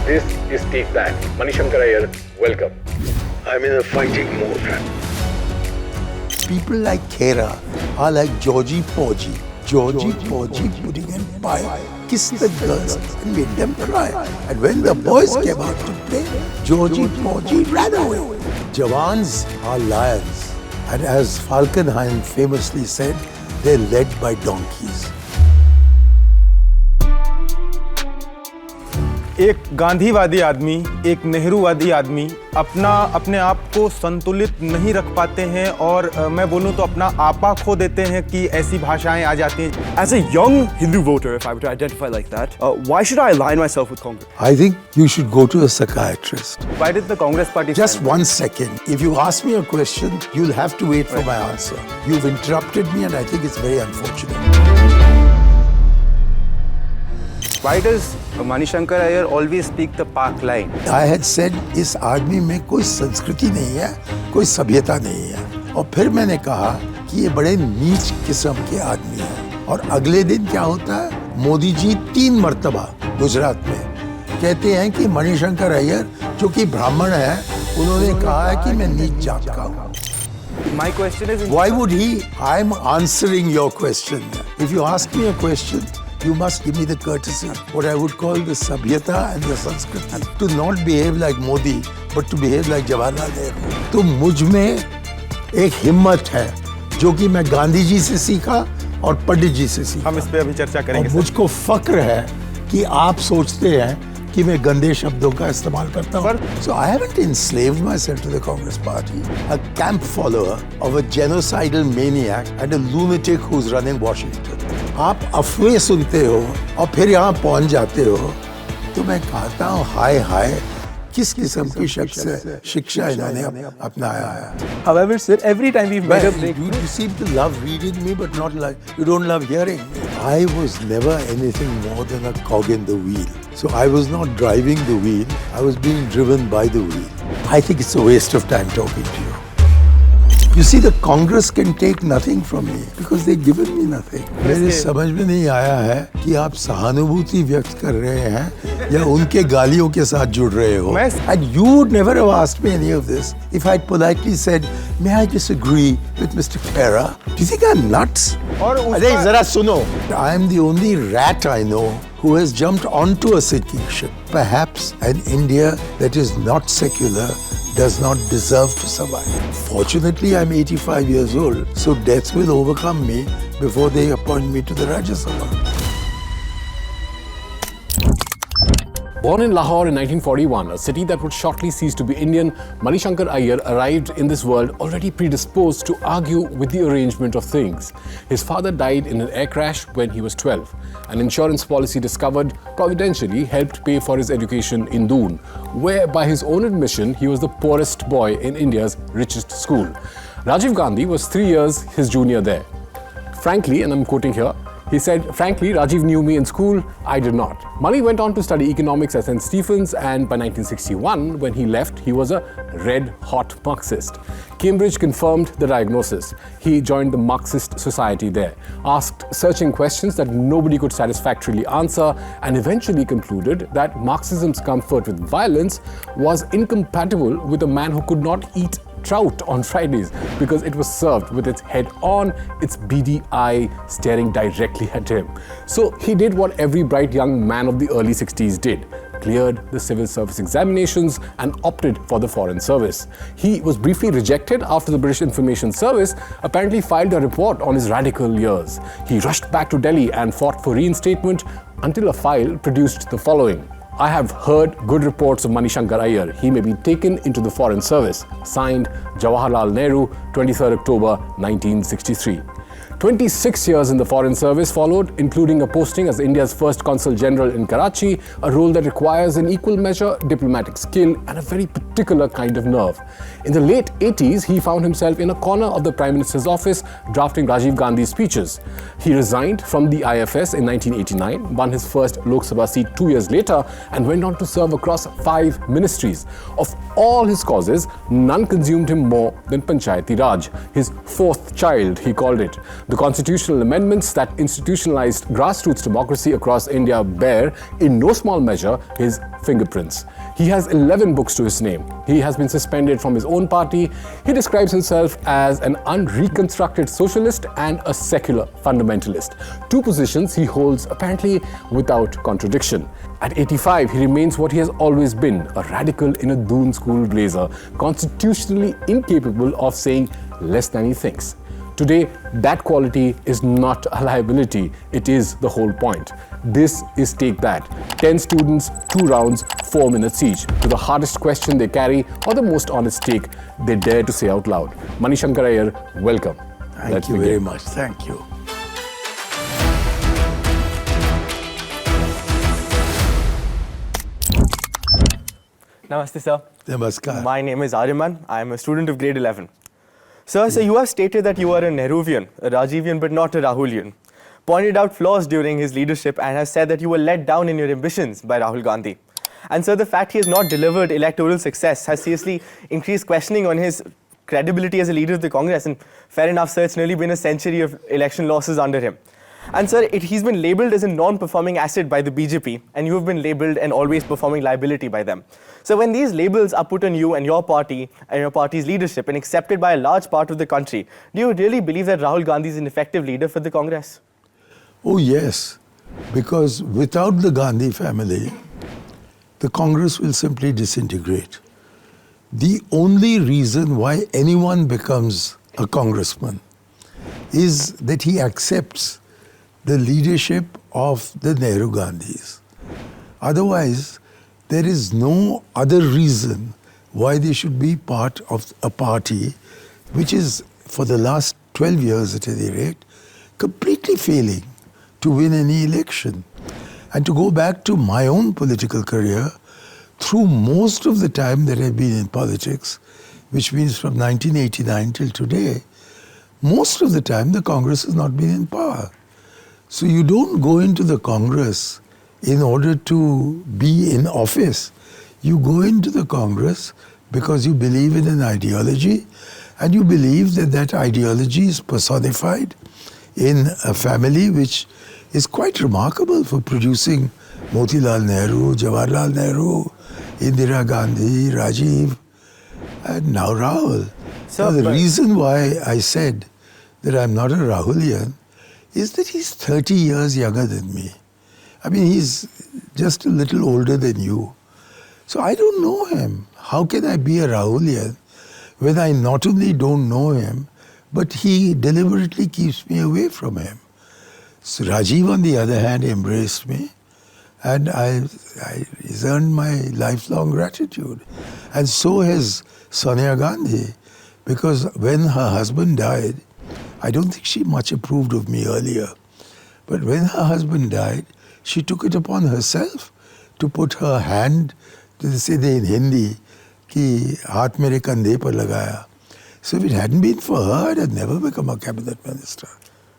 This is Take That. Shankar Aiyar, welcome. I'm in a fighting mode. People like Khera are like Georgie Porgy. Georgie Porgy putting in pie, kissed the girls and made them cry. And when the boys came out to play, Georgie Porgy ran away. Jawans are lions. And as Falkenhayn famously said, they're led by donkeys. एक गांधीवादी आदमी, एक नेहरूवादी आदमी अपने आप को संतुलित नहीं रख पाते हैं और मैं बोलूं तो अपना आपा खो देते हैं कि ऐसी भाषाएं आ जाती हैं. As a young Hindu voter, if I were to identify like that, why should I align myself with Congress? I think you should go to a psychiatrist. Why did the Congress party? Just 1 second. If you ask me a question, you'll have to wait for my answer. You've interrupted me and I think it's very unfortunate. Why does Shankar Aiyar always speak the Pak line? I had said इस आदमी में कोई संस्कृति नहीं है, कोई सभ्यता नहीं है. और फिर मैंने कहा कि ये बड़े नीच किस्म के आदमी हैं. और अगले दिन क्या होता है? मोदी जी 3 मर्तबा गुजरात में कहते हैं कि मणिशंकर अय्यर जो कि ब्राह्मण है, उन्होंने कहा है कि मैं नीच जात का हूँ. My question is, why would he? I'm answering your question. If you ask me a question, you must give me the courtesy, what I would call the sabhyata and the Sanskriti, to not behave like Modi, but to behave like Jawaharlal Nehru. तो मुझ में एक हिम्मत है जो कि मैं गांधी जी से सीखा और पंडित जी से सीखा. हम इस पे अभी चर्चा करेंगे. और मुझको फक्र है कि आप सोचते हैं कि मैं गंदे शब्दों का इस्तेमाल करता हूँ. So I haven't enslaved myself to the Congress Party, a camp follower of a genocidal maniac and a lunatic who's running Washington. आप अफवाहें सुनते हो और फिर यहाँ पहुँच जाते हो, तो मैं कहता हूँ हाय किस किस्म की शिक्षा इन्होंने अपनाया है. However, sir, every time we've made a break, you seem to love reading me, but not like you don't love hearing me. I was never anything more than a cog in the wheel. So I was not driving the wheel. I was being driven by the wheel. I think it's a waste of time talking to you. You see, the Congress can take nothing from me because they've given me nothing. मेरे समझ में नहीं आया है कि आप सहानुभूति व्यक्त कर रहे हैं या उनके गालियों के साथ जुड़ रहे हो. And you would never have asked me any of this if I'd politely said, "May I disagree with Mr. Khera?" Do you think I'm nuts? अरे जरा सुनो. I am the only rat I know who has jumped onto a sinking ship. Perhaps an India that is not secular does not deserve to survive. Fortunately, I'm 85 years old, so death will overcome me before they appoint me to the Rajya Sabha. Born in Lahore in 1941, a city that would shortly cease to be Indian, Shankar Aiyar arrived in this world already predisposed to argue with the arrangement of things. His father died in an air crash when he was 12. An insurance policy discovered providentially helped pay for his education in Doon, where by his own admission he was the poorest boy in India's richest school. Rajiv Gandhi was 3 years his junior there. Frankly, and I'm quoting here, he said, "Frankly, Rajiv knew me in school, I did not." Mani went on to study economics at St. Stephen's, and by 1961, when he left, he was a red-hot Marxist. Cambridge confirmed the diagnosis. He joined the Marxist Society there, asked searching questions that nobody could satisfactorily answer, and eventually concluded that Marxism's comfort with violence was incompatible with a man who could not eat trout on Fridays because it was served with its head on, its beady eye staring directly at him. So he did what every bright young man of the early 60s did. Cleared the civil service examinations and opted for the foreign service. He was briefly rejected after the British Information Service apparently filed a report on his radical years. He rushed back to Delhi and fought for reinstatement until a file produced the following. I have heard good reports of Shankar Aiyar. He may be taken into the foreign service. Signed, Jawaharlal Nehru, 23rd October 1963. 26 years in the Foreign Service followed, including a posting as India's first Consul General in Karachi, a role that requires an equal measure diplomatic skill and a very particular kind of nerve. In the late 80s, he found himself in a corner of the Prime Minister's office drafting Rajiv Gandhi's speeches. He resigned from the IFS in 1989, won his first Lok Sabha seat 2 years later, and went on to serve across 5 ministries. Of all his causes, none consumed him more than Panchayati Raj, his 4th child, he called it. The constitutional amendments that institutionalized grassroots democracy across India bear, in no small measure, his fingerprints. He has 11 books to his name. He has been suspended from his own party. He describes himself as an unreconstructed socialist and a secular fundamentalist. Two positions he holds apparently without contradiction. At 85, he remains what he has always been, a radical in a Doon school blazer, constitutionally incapable of saying less than he thinks. Today, that quality is not a liability, it is the whole point. This is Take That. 10 students, 2 rounds, 4 minutes each, to the hardest question they carry or the most honest take they dare to say out loud. Shankar Aiyar, welcome. Thank you very much. Thank you. Namaste, sir. Namaskar. My name is Aryaman. I am a student of grade 11. Sir, you have stated that you are a Nehruvian, a Rajivian, but not a Rahulian. Pointed out flaws during his leadership and has said that you were let down in your ambitions by Rahul Gandhi. And sir, the fact he has not delivered electoral success has seriously increased questioning on his credibility as a leader of the Congress. And fair enough, sir, it's nearly been a century of election losses under him. And sir, he's been labelled as a non-performing asset by the BJP, and you have been labelled an always performing liability by them. So when these labels are put on you and your party and your party's leadership and accepted by a large part of the country, do you really believe that Rahul Gandhi is an effective leader for the Congress? Oh yes, because without the Gandhi family, the Congress will simply disintegrate. The only reason why anyone becomes a congressman is that he accepts the leadership of the Nehru Gandhis. Otherwise, there is no other reason why they should be part of a party which is, for the last 12 years at any rate, completely failing to win any election. And to go back to my own political career, through most of the time that I've been in politics, which means from 1989 till today, most of the time the Congress has not been in power. So you don't go into the Congress in order to be in office. You go into the Congress because you believe in an ideology, and you believe that that ideology is personified in a family which is quite remarkable for producing Motilal Nehru, Jawaharlal Nehru, Indira Gandhi, Rajiv, and now Rahul. So the reason why I said that I'm not a Rahulian is that he's 30 years younger than me. I mean, he's just a little older than you. So I don't know him. How can I be a Rahulian when I not only don't know him, but he deliberately keeps me away from him? So Rajiv, on the other hand, embraced me, and he's earned my lifelong gratitude. And so has Sonia Gandhi, because when her husband died, I don't think she much approved of me earlier. But when her husband died, she took it upon herself to put her hand, they say in Hindi, ki haath mere kandhe par lagaya. So if it hadn't been for her, I'd have never become a cabinet minister.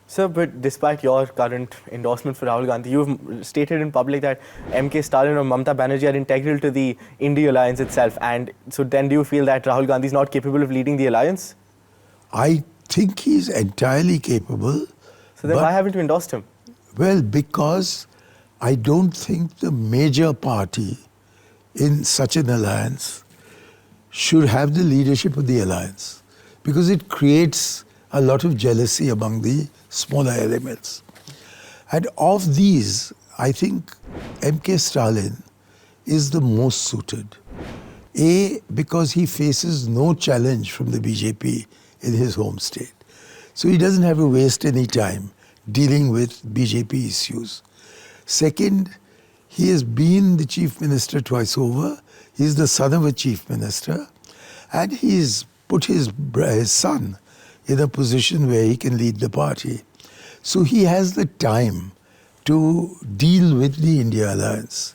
Sir, but despite your current endorsement for Rahul Gandhi, you've stated in public that MK Stalin or Mamata Banerjee are integral to the India alliance itself. And so then do you feel that Rahul Gandhi is not capable of leading the alliance? I think he's entirely capable. So then why haven't you endorsed him? Well, because I don't think the major party in such an alliance should have the leadership of the alliance, because it creates a lot of jealousy among the smaller elements. And of these, I think MK Stalin is the most suited. A, because he faces no challenge from the BJP in his home state. So he doesn't have to waste any time dealing with BJP issues. Second, he has been the chief minister twice over. He's the son of a chief minister. And he's put his son in a position where he can lead the party. So he has the time to deal with the India alliance.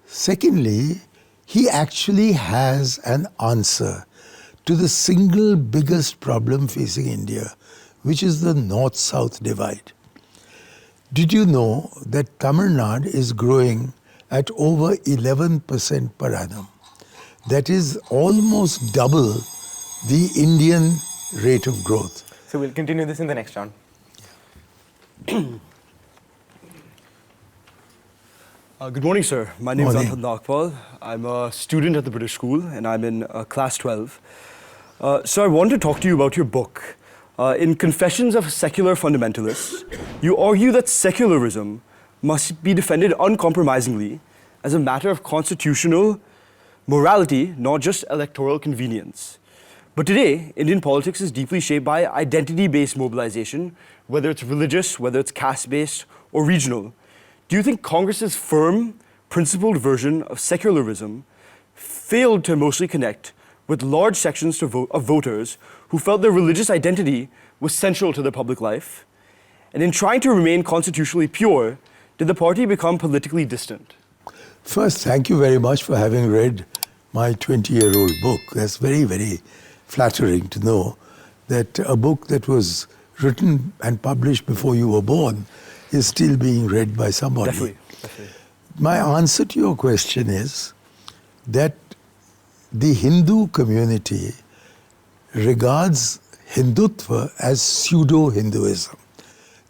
Secondly, he actually has an answer to the single biggest problem facing India, which is the north-south divide. Did you know that Tamil Nadu is growing at over 11% per annum? That is almost double the Indian rate of growth. So we'll continue this in the next round. Good morning, sir. My name is Morning. Anthad Nagpal. I'm a student at the British School, and I'm in class 12. So I want to talk to you about your book. In Confessions of a Secular Fundamentalist, you argue that secularism must be defended uncompromisingly as a matter of constitutional morality, not just electoral convenience. But today, Indian politics is deeply shaped by identity-based mobilization, whether it's religious, whether it's caste-based, or regional. Do you think Congress's firm, principled version of secularism failed to emotionally connect with large sections of voters who felt their religious identity was central to their public life? And in trying to remain constitutionally pure, did the party become politically distant? First, thank you very much for having read my 20-year-old book. That's very, very flattering to know that a book that was written and published before you were born is still being read by somebody. Definitely. My answer to your question is that the Hindu community regards Hindutva as pseudo-Hinduism.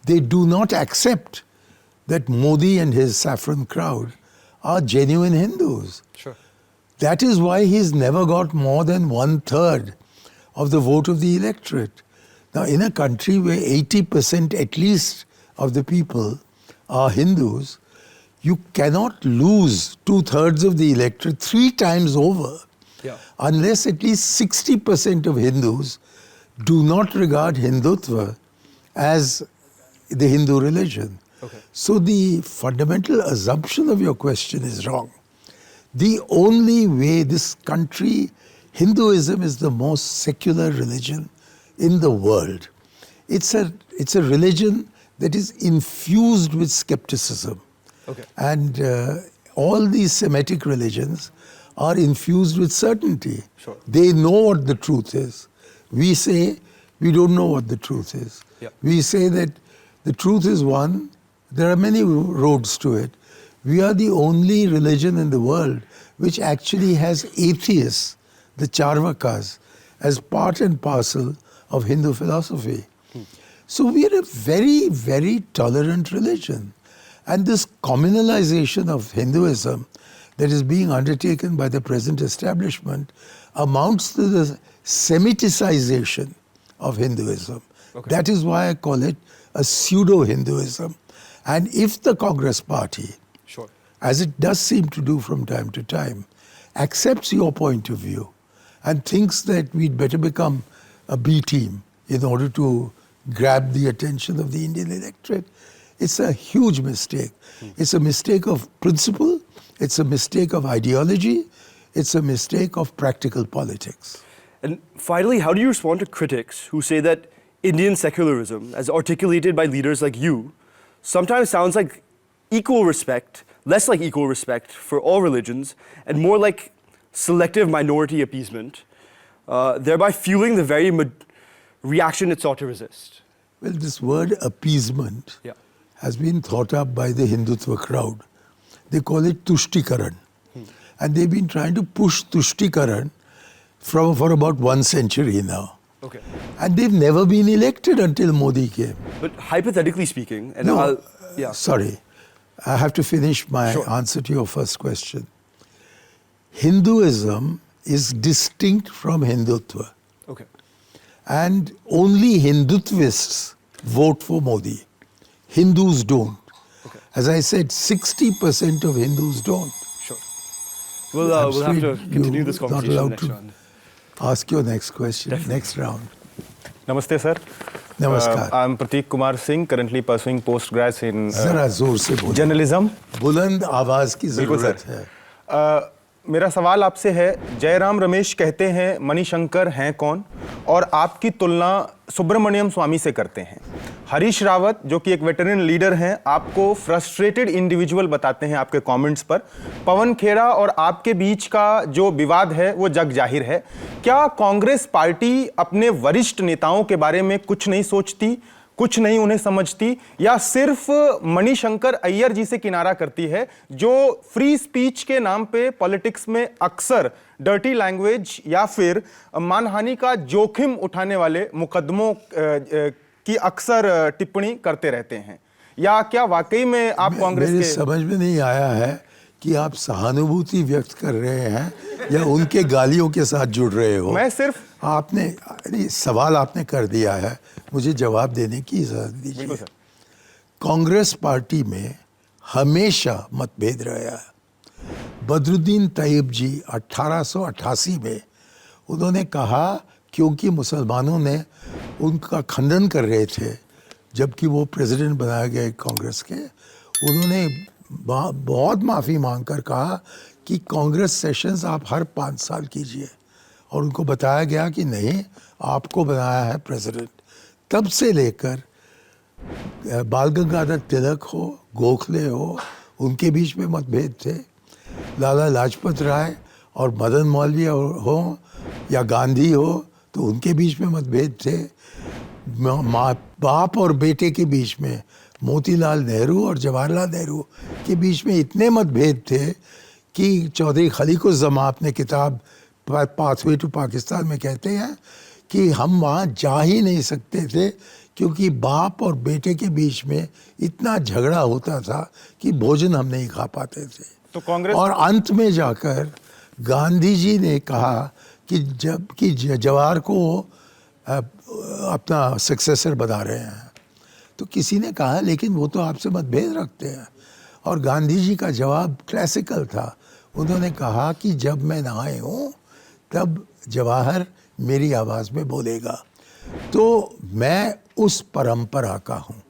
They do not accept that Modi and his saffron crowd are genuine Hindus. Sure. That is why he's never got more than 1/3 of the vote of the electorate. Now, in a country where 80% at least of the people are Hindus, you cannot lose 2/3 of the electorate 3 times over unless at least 60% of Hindus do not regard Hindutva as the Hindu religion. Okay. So the fundamental assumption of your question is wrong. The only way this country, Hinduism is the most secular religion in the world. It's a religion that is infused with skepticism. Okay. And all these Semitic religions are infused with certainty. Sure. They know what the truth is. We say we don't know what the truth is. Yeah. We say that the truth is one. There are many roads to it. We are the only religion in the world which actually has atheists, the Charvakas, as part and parcel of Hindu philosophy. So we are a very, very tolerant religion. And this communalization of Hinduism that is being undertaken by the present establishment amounts to the Semiticization of Hinduism. Okay. That is why I call it a pseudo-Hinduism. And if the Congress party, Sure. as it does seem to do from time to time, accepts your point of view and thinks that we'd better become a B team in order to grab the attention of the Indian electorate, it's a huge mistake. It's a mistake of principle, it's a mistake of ideology, it's a mistake of practical politics. And finally, how do you respond to critics who say that Indian secularism, as articulated by leaders like you, sometimes sounds like equal respect, less like equal respect for all religions, and more like selective minority appeasement, thereby fueling the very reaction it sought to resist? Well, this word appeasement has been thought up by the Hindutva crowd. They call it Tushtikaran. And they've been trying to push Tushtikaran for about 1 century now. Okay. And they've never been elected until Modi came. But hypothetically speaking, and No, yeah. sorry. I have to finish my answer to your first question. Hinduism is distinct from Hindutva. Okay. And only Hindutvists vote for Modi. Hindus don't. Okay. As I said, 60% of Hindus don't. Sure. We'll have to continue this Not conversation allowed next to round. ask your next question, next round. Namaste, sir. Namaskar. I'm Prateek Kumar Singh, currently pursuing postgrads in जरा जोर से बोलो. journalism. बुलंद आवाज की बिल्कुल जरूरत sir. है. मेरा सवाल आपसे है, जयराम रमेश कहते हैं मणिशंकर हैं कौन, और आपकी तुलना सुब्रमण्यम स्वामी से करते हैं। हरीश रावत जो कि एक वेटरन लीडर हैं, आपको फ्रस्ट्रेटेड इंडिविजुअल बताते हैं आपके कमेंट्स पर। पवन खेरा और आपके बीच का जो विवाद है वो जग जाहिर है। क्या कांग्रेस पार्टी अपने वरिष्ठ नेताओं के बारे में कुछ नहीं सोचती, कुछ नहीं उन्हें समझती, या सिर्फ मणिशंकर अय्यर जी से किनारा करती है जो फ्री स्पीच के नाम पे पॉलिटिक्स में अक्सर डर्टी लैंग्वेज या फिर मानहानि का जोखिम उठाने वाले मुकदमों की अक्सर टिप्पणी करते रहते हैं? या क्या वाकई में आप कांग्रेस मेरे के समझ में नहीं आया है कि आप सहानुभूति व्यक्त कर रहे हैं या उनके गालियों के साथ जुड़ रहे हो। मैं सिर्फ आपने सवाल आपने कर दिया है, मुझे जवाब देने की इजाजत दीजिए। बिल्कुल सर। कांग्रेस पार्टी में हमेशा मतभेद रहा है। बदरुद्दीन तैयब जी 1888 में उन्होंने कहा, क्योंकि मुसलमानों ने उनका खंडन कर रहे थे जबकि वो प्रेसिडेंट बनाए गए कांग्रेस के, उन्होंने बहुत माफ़ी मांगकर कहा कि कांग्रेस सेशंस आप हर 5 साल कीजिए, और उनको बताया गया कि नहीं, आपको बनाया है प्रेसिडेंट। तब से लेकर बाल गंगाधर तिलक हो, गोखले हो, उनके बीच में मतभेद थे। लाला लाजपत राय और मदन मौलवी हो या गांधी हो, तो उनके बीच में मतभेद थे। बाप और बेटे के बीच में, मोतीलाल नेहरू और जवाहरलाल नेहरू के बीच में इतने मतभेद थे कि चौधरी खलीकुज़्ज़मा अपने किताब पाथवे टू पाकिस्तान में कहते हैं कि हम वहाँ जा ही नहीं सकते थे क्योंकि बाप और बेटे के बीच में इतना झगड़ा होता था कि भोजन हम नहीं खा पाते थे। तो कांग्रेस और अंत में जाकर गांधी जी ने कहा कि जब कि जवाहर को अपना सक्सेसर बना रहे हैं, तो किसी ने कहा लेकिन वो तो आपसे मतभेद रखते हैं, और गांधी जी का जवाब क्लासिकल था। उन्होंने कहा कि जब मैं नहाए हूँ तब जवाहर मेरी आवाज़ में बोलेगा। तो मैं उस परंपरा का हूँ,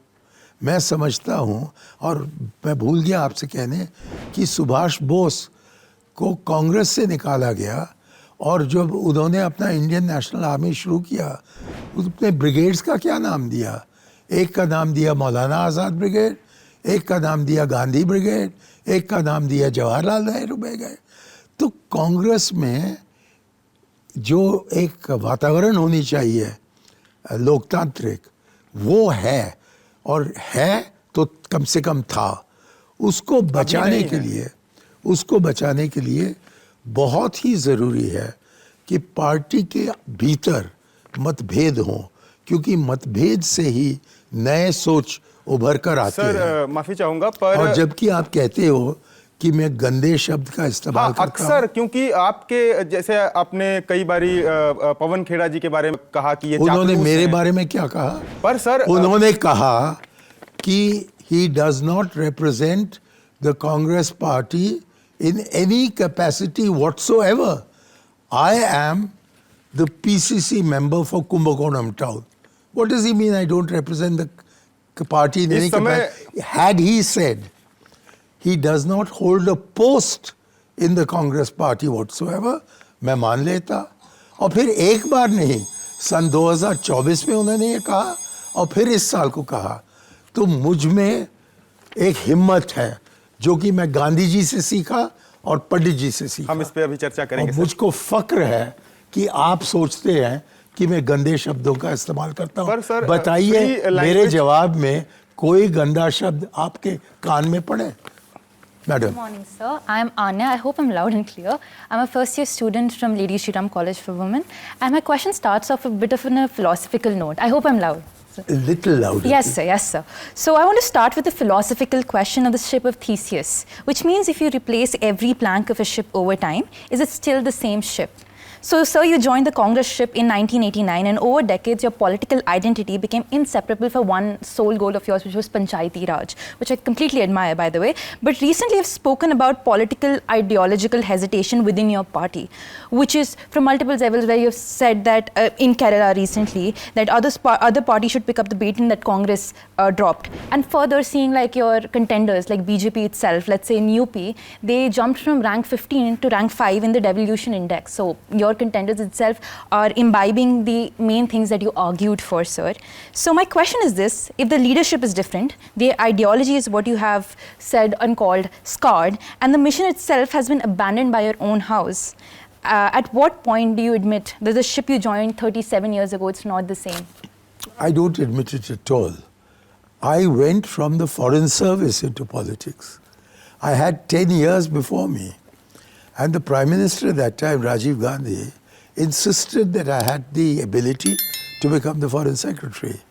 मैं समझता हूँ। और मैं भूल गया आपसे कहने कि सुभाष बोस को कांग्रेस से निकाला गया, और जब उन्होंने अपना इंडियन नेशनल आर्मी शुरू किया, उसने ब्रिगेड्स का क्या नाम दिया? एक का नाम दिया मौलाना आज़ाद ब्रिगेड, एक का नाम दिया गांधी ब्रिगेड, एक का नाम दिया जवाहरलाल नेहरू ब्रिगेड। तो कांग्रेस में जो एक वातावरण होनी चाहिए लोकतांत्रिक, वो है, और है तो कम से कम था। उसको बचाने के लिए बहुत ही ज़रूरी है कि पार्टी के भीतर मतभेद हों, क्योंकि मतभेद से ही नए सोच उभर कर आते हैं। सर माफी चाहूंगा, पर और जबकि आप कहते हो कि मैं गंदे शब्द का इस्तेमाल करता अक्सर, क्योंकि आपके जैसे आपने कई बारी पवन खेड़ा जी के बारे में कहा कि ये उन्होंने मेरे बारे में क्या कहा? पर सर उन्होंने कहा कि he does not represent the Congress party in any capacity whatsoever. I am the PCC member for Kumbakonam town. What does he mean I don't represent the party in any capacity? Had he said he does not hold a post in the Congress party whatsoever, मैं मान लेता। और फिर एक बार नहीं, सन 2024 में उन्होंने ये कहा और फिर इस साल को कहा। तो मुझ में एक हिम्मत है जो कि मैं गांधी जी से सीखा और पंडित जी से सीखा। हम इस पे अभी चर्चा करेंगे। और मुझको फक्र है कि आप सोचते हैं कि मैं गंदे शब्दों का इस्तेमाल करता हूँ। बताइए मेरे जवाब में कोई गंदा शब्द आपके कान में पड़े? Madam. Good morning, sir. I'm Anya. I hope I'm loud and clear. I'm a first-year student from Lady Shri Ram College for Women, and my question starts off a bit of a philosophical note. I hope I'm loud. A little louder. Yes, sir. Yes, sir. So I want to start with the philosophical question of the ship of Theseus, which means if you replace every plank of a ship over time, is it still the same ship? So, sir, you joined the Congress ship in 1989, and over decades, your political identity became inseparable for one sole goal of yours, which was Panchayati Raj, which I completely admire, by the way. But recently, you've spoken about political ideological hesitation within your party, which is from multiple levels, where you've said that in Kerala recently, that other parties should pick up the baton that Congress dropped. And further, seeing like your contenders, like BJP itself, let's say in UP, they jumped from rank 15 to rank 5 in the devolution index. So your contenders itself are imbibing the main things that you argued for, sir. So my question is this: if the leadership is different, the ideology is what you have said and called scarred, and the mission itself has been abandoned by your own house, at what point do you admit that the ship you joined 37 years ago, it's not the same? I don't admit it at all. I went from the foreign service into politics. I had 10 years before me. And the Prime Minister at that time, Rajiv Gandhi, insisted that I had the ability to become the Foreign Secretary.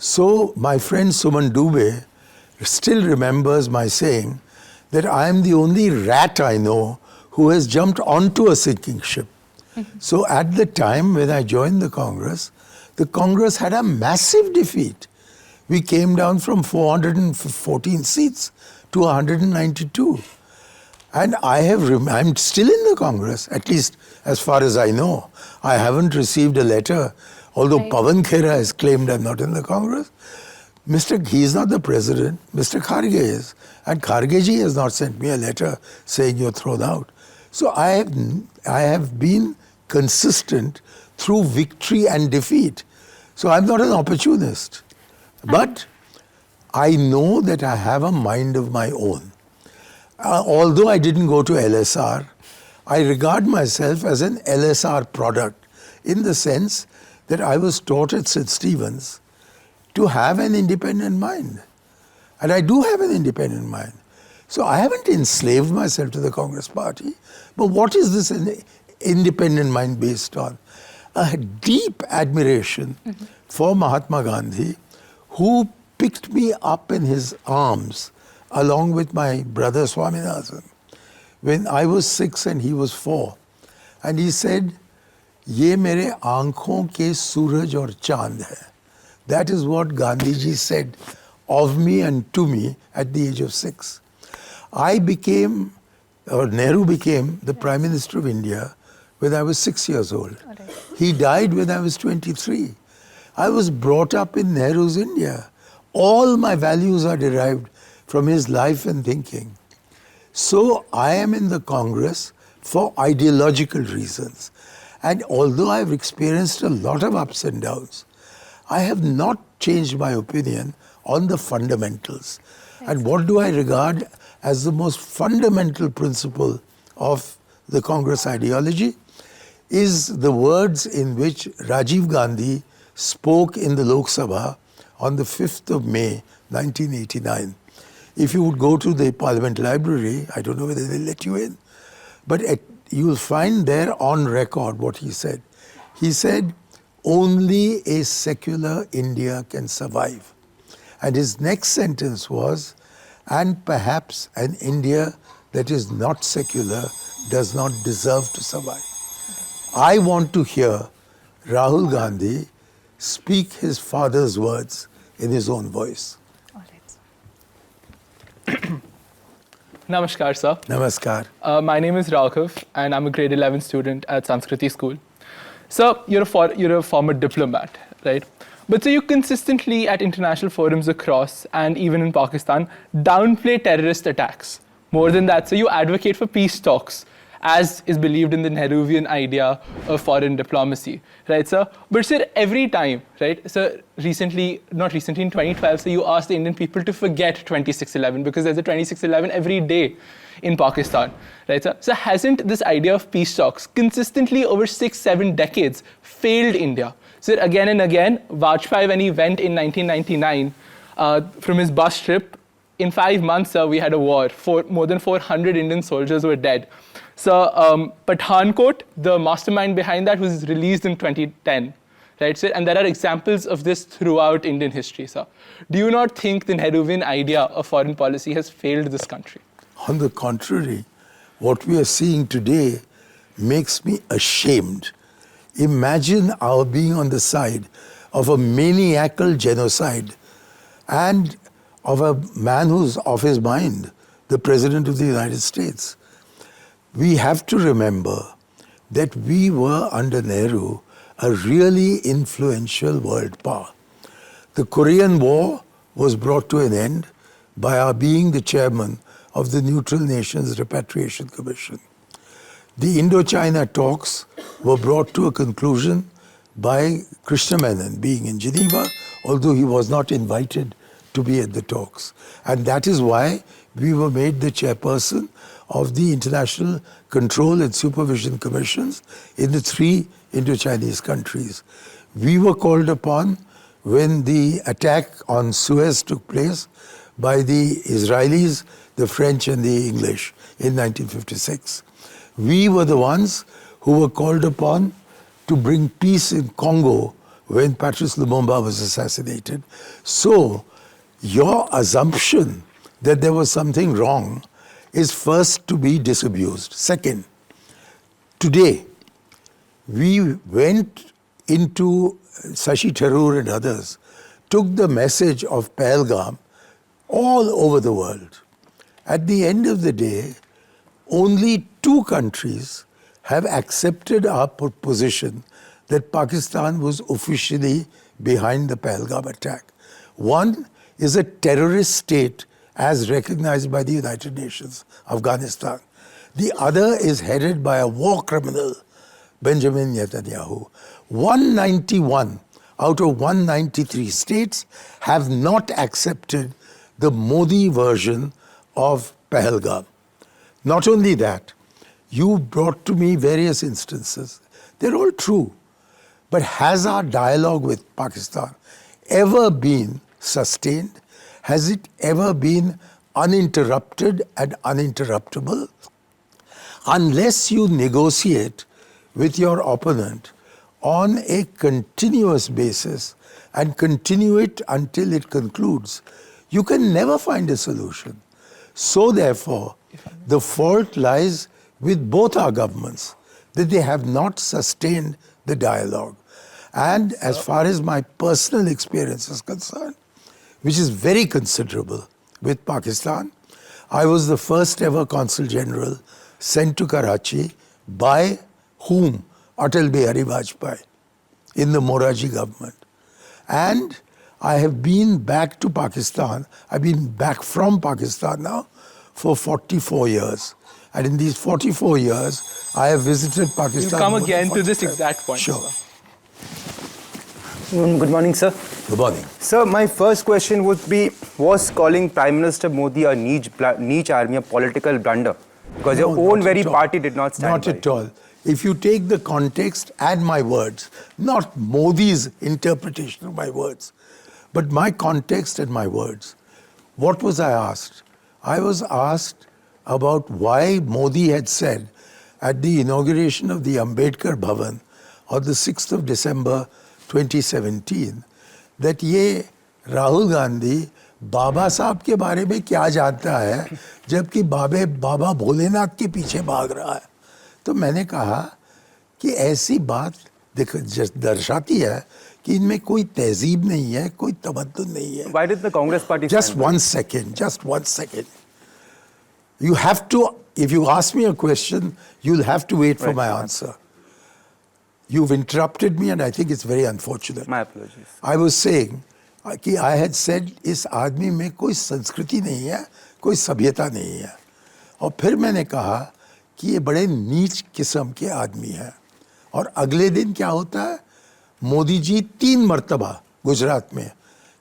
So my friend Suman Dubey still remembers my saying that I am the only rat I know who has jumped onto a sinking ship. So at the time when I joined the Congress had a massive defeat. We came down from 414 seats to 192. And I'm still in the Congress, at least as far as I know. I haven't received a letter, although Pawan Khera has claimed I'm not in the Congress. He's not the president, Mr. Kharge is. And Khargeji has not sent me a letter saying you're thrown out. So I have been consistent through victory and defeat. So I'm not an opportunist. But I know that I have a mind of my own. Although I didn't go to LSR, I regard myself as an LSR product in the sense that I was taught at St. Stephen's to have an independent mind. And I do have an independent mind. So I haven't enslaved myself to the Congress Party. But what is this independent mind based on? A deep admiration for Mahatma Gandhi, who picked me up in his arms along with my brother Swaminathan when I was 6 and he was 4. And he said, "Ye mere aankhon ke suraj aur chand hai." That is what Gandhiji said of me and to me at the age of 6. Nehru became the Prime Minister of India when I was 6 years old. He died when I was 23. I was brought up in Nehru's India. All my values are derived from his life and thinking. So I am in the Congress for ideological reasons. And although I've experienced a lot of ups and downs, I have not changed my opinion on the fundamentals. And what do I regard as the most fundamental principle of the Congress ideology is the words in which Rajiv Gandhi spoke in the Lok Sabha on the 5th of May, 1989. If you would go to the Parliament Library, I don't know whether they'll let you in, but you will find there on record what he said. He said, "Only a secular India can survive." And his next sentence was, "And perhaps an India that is not secular does not deserve to survive." I want to hear Rahul Gandhi speak his father's words in his own voice. Namaskar, sir. Namaskar. My name is Raghav, and I'm a grade 11 student at Sanskriti School. Sir, you're a former diplomat, right? But so you consistently at international forums across, and even in Pakistan, downplay terrorist attacks. More than that, so you advocate for peace talks, as is believed in the Nehruvian idea of foreign diplomacy, right, sir? But sir, every time, right, so not recently, in 2012, so you asked the Indian people to forget 26/11 because there's a 26/11 every day in Pakistan, right, sir? So hasn't this idea of peace talks consistently over 6-7 decades failed India? So again and again, Vajpayee, when he went in 1999 from his bus trip, in 5 months, sir, we had a war. More than 400 Indian soldiers were dead. So Pathankot, the mastermind behind that, was released in 2010, right, sir? And there are examples of this throughout Indian history, sir. Do you not think the Nehruvian idea of foreign policy has failed this country? On the contrary, what we are seeing today makes me ashamed. Imagine our being on the side of a maniacal genocide and of a man who's off his mind, the President of the United States. We have to remember that we were, under Nehru, a really influential world power. The Korean War was brought to an end by our being the chairman of the Neutral Nations Repatriation Commission. The Indochina talks were brought to a conclusion by Krishna Menon being in Geneva, although he was not invited to be at the talks. And that is why we were made the chairperson of the International Control and Supervision Commissions in the 3 Indo-Chinese countries. We were called upon when the attack on Suez took place by the Israelis, the French and the English in 1956. We were the ones who were called upon to bring peace in Congo when Patrice Lumumba was assassinated. So your assumption that there was something wrong is first to be disabused. Second, today, we went into Shashi Tharoor and others, took the message of Pahalgam all over the world. At the end of the day, only 2 countries have accepted our position that Pakistan was officially behind the Pahalgam attack. One is a terrorist state as recognized by the United Nations, Afghanistan. The other is headed by a war criminal, Benjamin Netanyahu. 191 out of 193 states have not accepted the Modi version of Pahalgam. Not only that, you brought to me various instances. They're all true. But has our dialogue with Pakistan ever been sustained? Has it ever been uninterrupted and uninterruptible? Unless you negotiate with your opponent on a continuous basis and continue it until it concludes, you can never find a solution. So therefore, the fault lies with both our governments, that they have not sustained the dialogue. And as far as my personal experience is concerned, which is very considerable with Pakistan, I was the first ever Consul General sent to Karachi by whom? Atal Bihari Vajpayee in the Moraji government. And I have been back to Pakistan. I've been back from Pakistan now for 44 years. And in these 44 years, I have visited Pakistan. You come again to this exact point. Sure. Good morning, sir. Good morning. Sir, my first question would be, was calling Prime Minister Modi a niche army a political blunder? Because your own very party did not stand Not by at all. If you take the context and my words, not Modi's interpretation of my words, but my context and my words, what was I asked? I was asked about why Modi had said at the inauguration of the Ambedkar Bhavan on the 6th of December 2017 that ये राहुल गांधी बाबा साहब के बारे में क्या जानता है जबकि बाबा भोलेनाथ के पीछे भाग रहा है. तो मैंने कहा कि ऐसी बात दर्शाती है कि इनमें कोई तहजीब नहीं है, कोई तमद्दुन नहीं है. Why did the Congress party Just one second. You have to, if you ask me a question, you'll have to wait for my answer. You've interrupted me and I think it's very unfortunate. My apologies. I was saying कि I had said इस आदमी में कोई संस्कृति नहीं है, कोई सभ्यता नहीं है. और फिर मैंने कहा कि ये बड़े नीच किस्म के आदमी हैं. और अगले दिन क्या होता है? मोदी जी 3 मर्तबा गुजरात में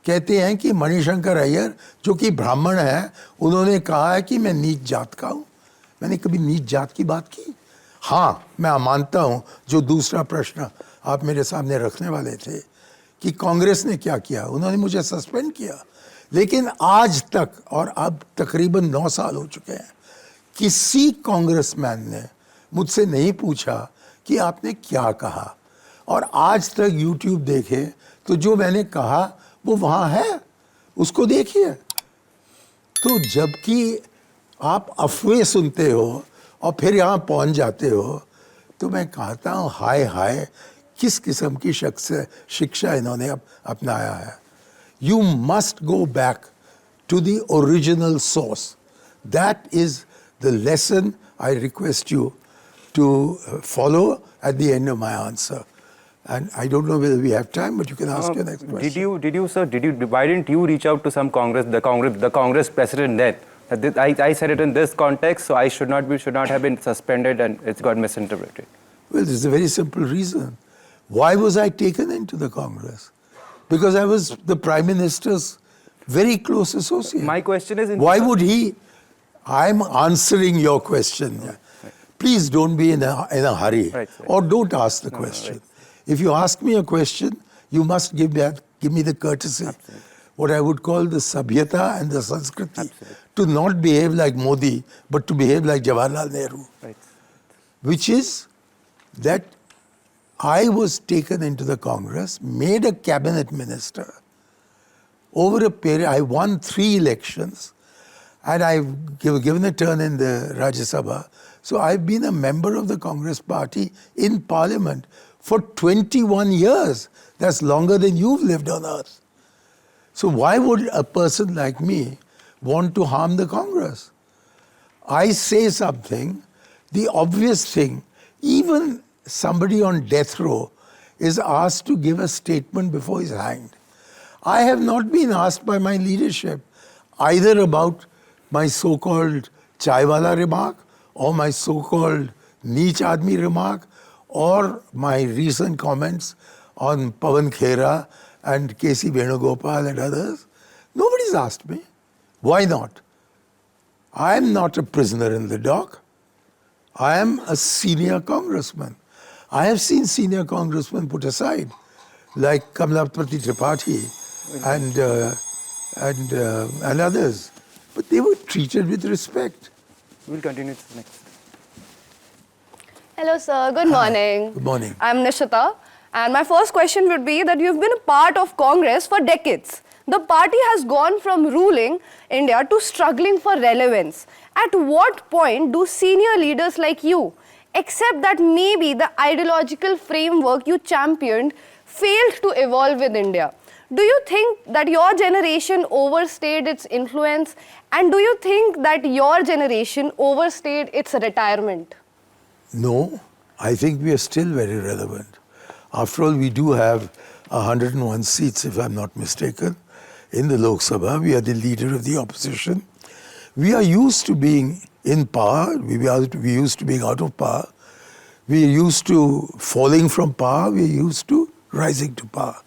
कहते हैं कि मणिशंकर अय्यर जो कि ब्राह्मण हैं, उन्होंने कहा है कि मैं नीच जात का हूँ. मैंने कभी नीच जात की बात की? हाँ, मैं मानता हूँ जो दूसरा प्रश्न आप मेरे सामने रखने वाले थे कि कांग्रेस ने क्या किया, उन्होंने मुझे सस्पेंड किया. लेकिन आज तक, और अब तकरीबन 9 साल हो चुके हैं, किसी कांग्रेसमैन ने मुझसे नहीं पूछा कि आपने क्या कहा. और आज तक यूट्यूब देखे तो जो मैंने कहा वो वहाँ है, उसको देखिए. तो जबकि आप अफवाह सुनते हो और फिर यहाँ पहुँच जाते हो, तो मैं कहता हूँ हाय हाय किस किस्म की शिक्षा इन्होंने अपनाया है. You must go back to the original source. That is the lesson I request you to follow at the end of my answer. And I don't know whether we have time, but you can ask your next question. Did you, sir? Why didn't you reach out to the Congress president then? I said it in this context, so I should not have been suspended, and it's got misinterpreted. Well, there's a very simple reason. Why was I taken into the Congress? Because I was the Prime Minister's very close associate. My question is... Why would he... I'm answering your question. Right. Please don't be in a hurry. Right. Or don't ask the question. Right. If you ask me a question, you must give me the courtesy. Absolutely. What I would call the sabhyata and the sanskriti. Absolutely. To not behave like Modi, but to behave like Jawaharlal Nehru. Right. Which is that I was taken into the Congress, made a cabinet minister, over a period, I won 3 elections and I've given a turn in the Rajya Sabha. So I've been a member of the Congress party in Parliament for 21 years. That's longer than you've lived on earth. So why would a person like me want to harm the Congress? I say something, the obvious thing, even somebody on death row is asked to give a statement before he's hanged. I have not been asked by my leadership either about my so-called chaiwala remark or my so-called neech aadmi remark or my recent comments on Pawan Khera and K.C. Venugopal and others. Nobody's asked me. Why not? I am not a prisoner in the dock. I am a senior congressman. I have seen senior congressmen put aside, like Kamlapati Tripathi and others. But they were treated with respect. We'll continue to the next. Hello, sir. Good morning. Good morning. I'm Nishita. And my first question would be that you've been a part of Congress for decades. The party has gone from ruling India to struggling for relevance. At what point do senior leaders like you accept that maybe the ideological framework you championed failed to evolve with India? Do you think that your generation overstayed its influence? And do you think that your generation overstayed its retirement? No, I think we are still very relevant. After all, we do have 101 seats, if I'm not mistaken, in the Lok Sabha. We are the leader of the opposition. We are used to being in power. We used to being out of power. We are used to falling from power. We are used to rising to power.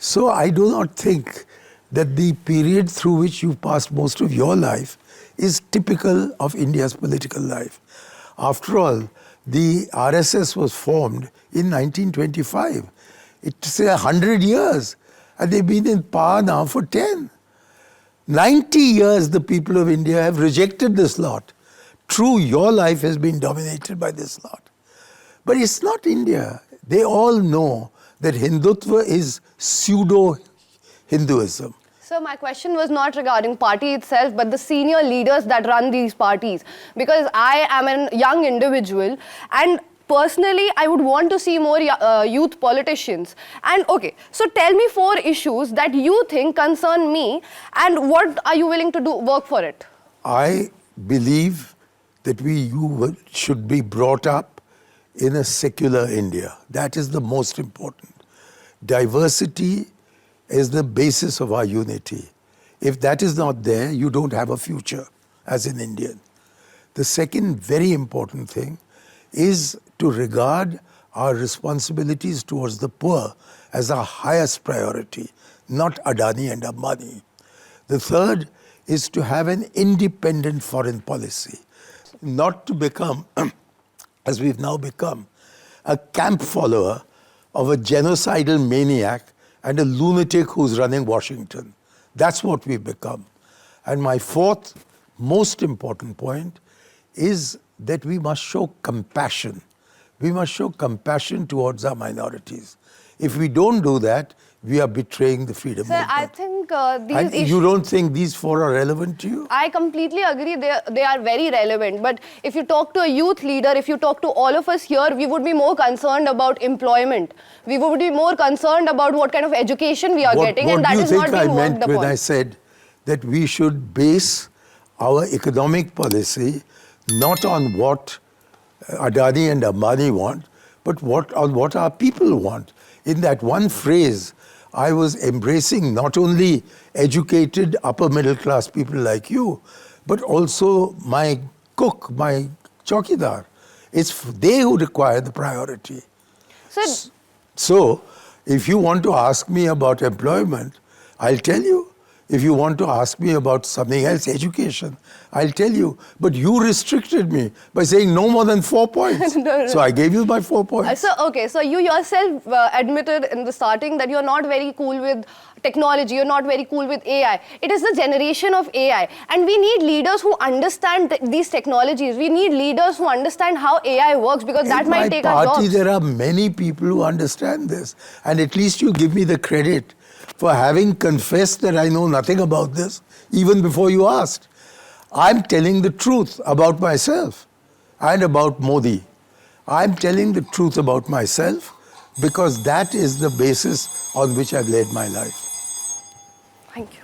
So I do not think that the period through which you passed most of your life is typical of India's political life. After all, the RSS was formed in 1925. It's 100 years, and they've been in power now for 10. 90 years the people of India have rejected this lot. True, your life has been dominated by this lot. But it's not India. They all know that Hindutva is pseudo-Hinduism. So my question was not regarding party itself, but the senior leaders that run these parties. Because I am a young individual and personally, I would want to see more youth politicians. And okay, so tell me 4 issues that you think concern me and what are you willing to do, work for it? I believe that you should be brought up in a secular India. That is the most important. Diversity is the basis of our unity. If that is not there, you don't have a future as an Indian. The second very important thing is to regard our responsibilities towards the poor as our highest priority, not Adani and Ambani. The third is to have an independent foreign policy, not to become, as we've now become, a camp follower of a genocidal maniac and a lunatic who's running Washington. That's what we've become. And my fourth most important point is that we must show compassion. We must show compassion towards our minorities. If we don't do that, we are betraying the freedom movement. I think And you don't think these 4 are relevant to you? I completely agree they are very relevant. But if you talk to a youth leader, if you talk to all of us here, we would be more concerned about employment. We would be more concerned about what kind of education we are getting, and that is not being worked upon. What do you think I meant when I said that we should base our economic policy not on what Adani and Ambani want, but on what our people want? In that one phrase, I was embracing not only educated upper middle class people like you, but also my cook, my chowkidar. It's they who require the priority. So, if you want to ask me about employment, I'll tell you. If you want to ask me about something else, education, I'll tell you. But you restricted me by saying no more than 4 points. No. So I gave you my 4 points. So you yourself admitted in the starting that you're not very cool with technology, you're not very cool with AI. It is the generation of AI. And we need leaders who understand these technologies. We need leaders who understand how AI works, because that might take our jobs. There are many people who understand this. And at least you give me the credit for having confessed that I know nothing about this, even before you asked. I'm telling the truth about myself and about Modi. I'm telling the truth about myself because that is the basis on which I've led my life. Thank you.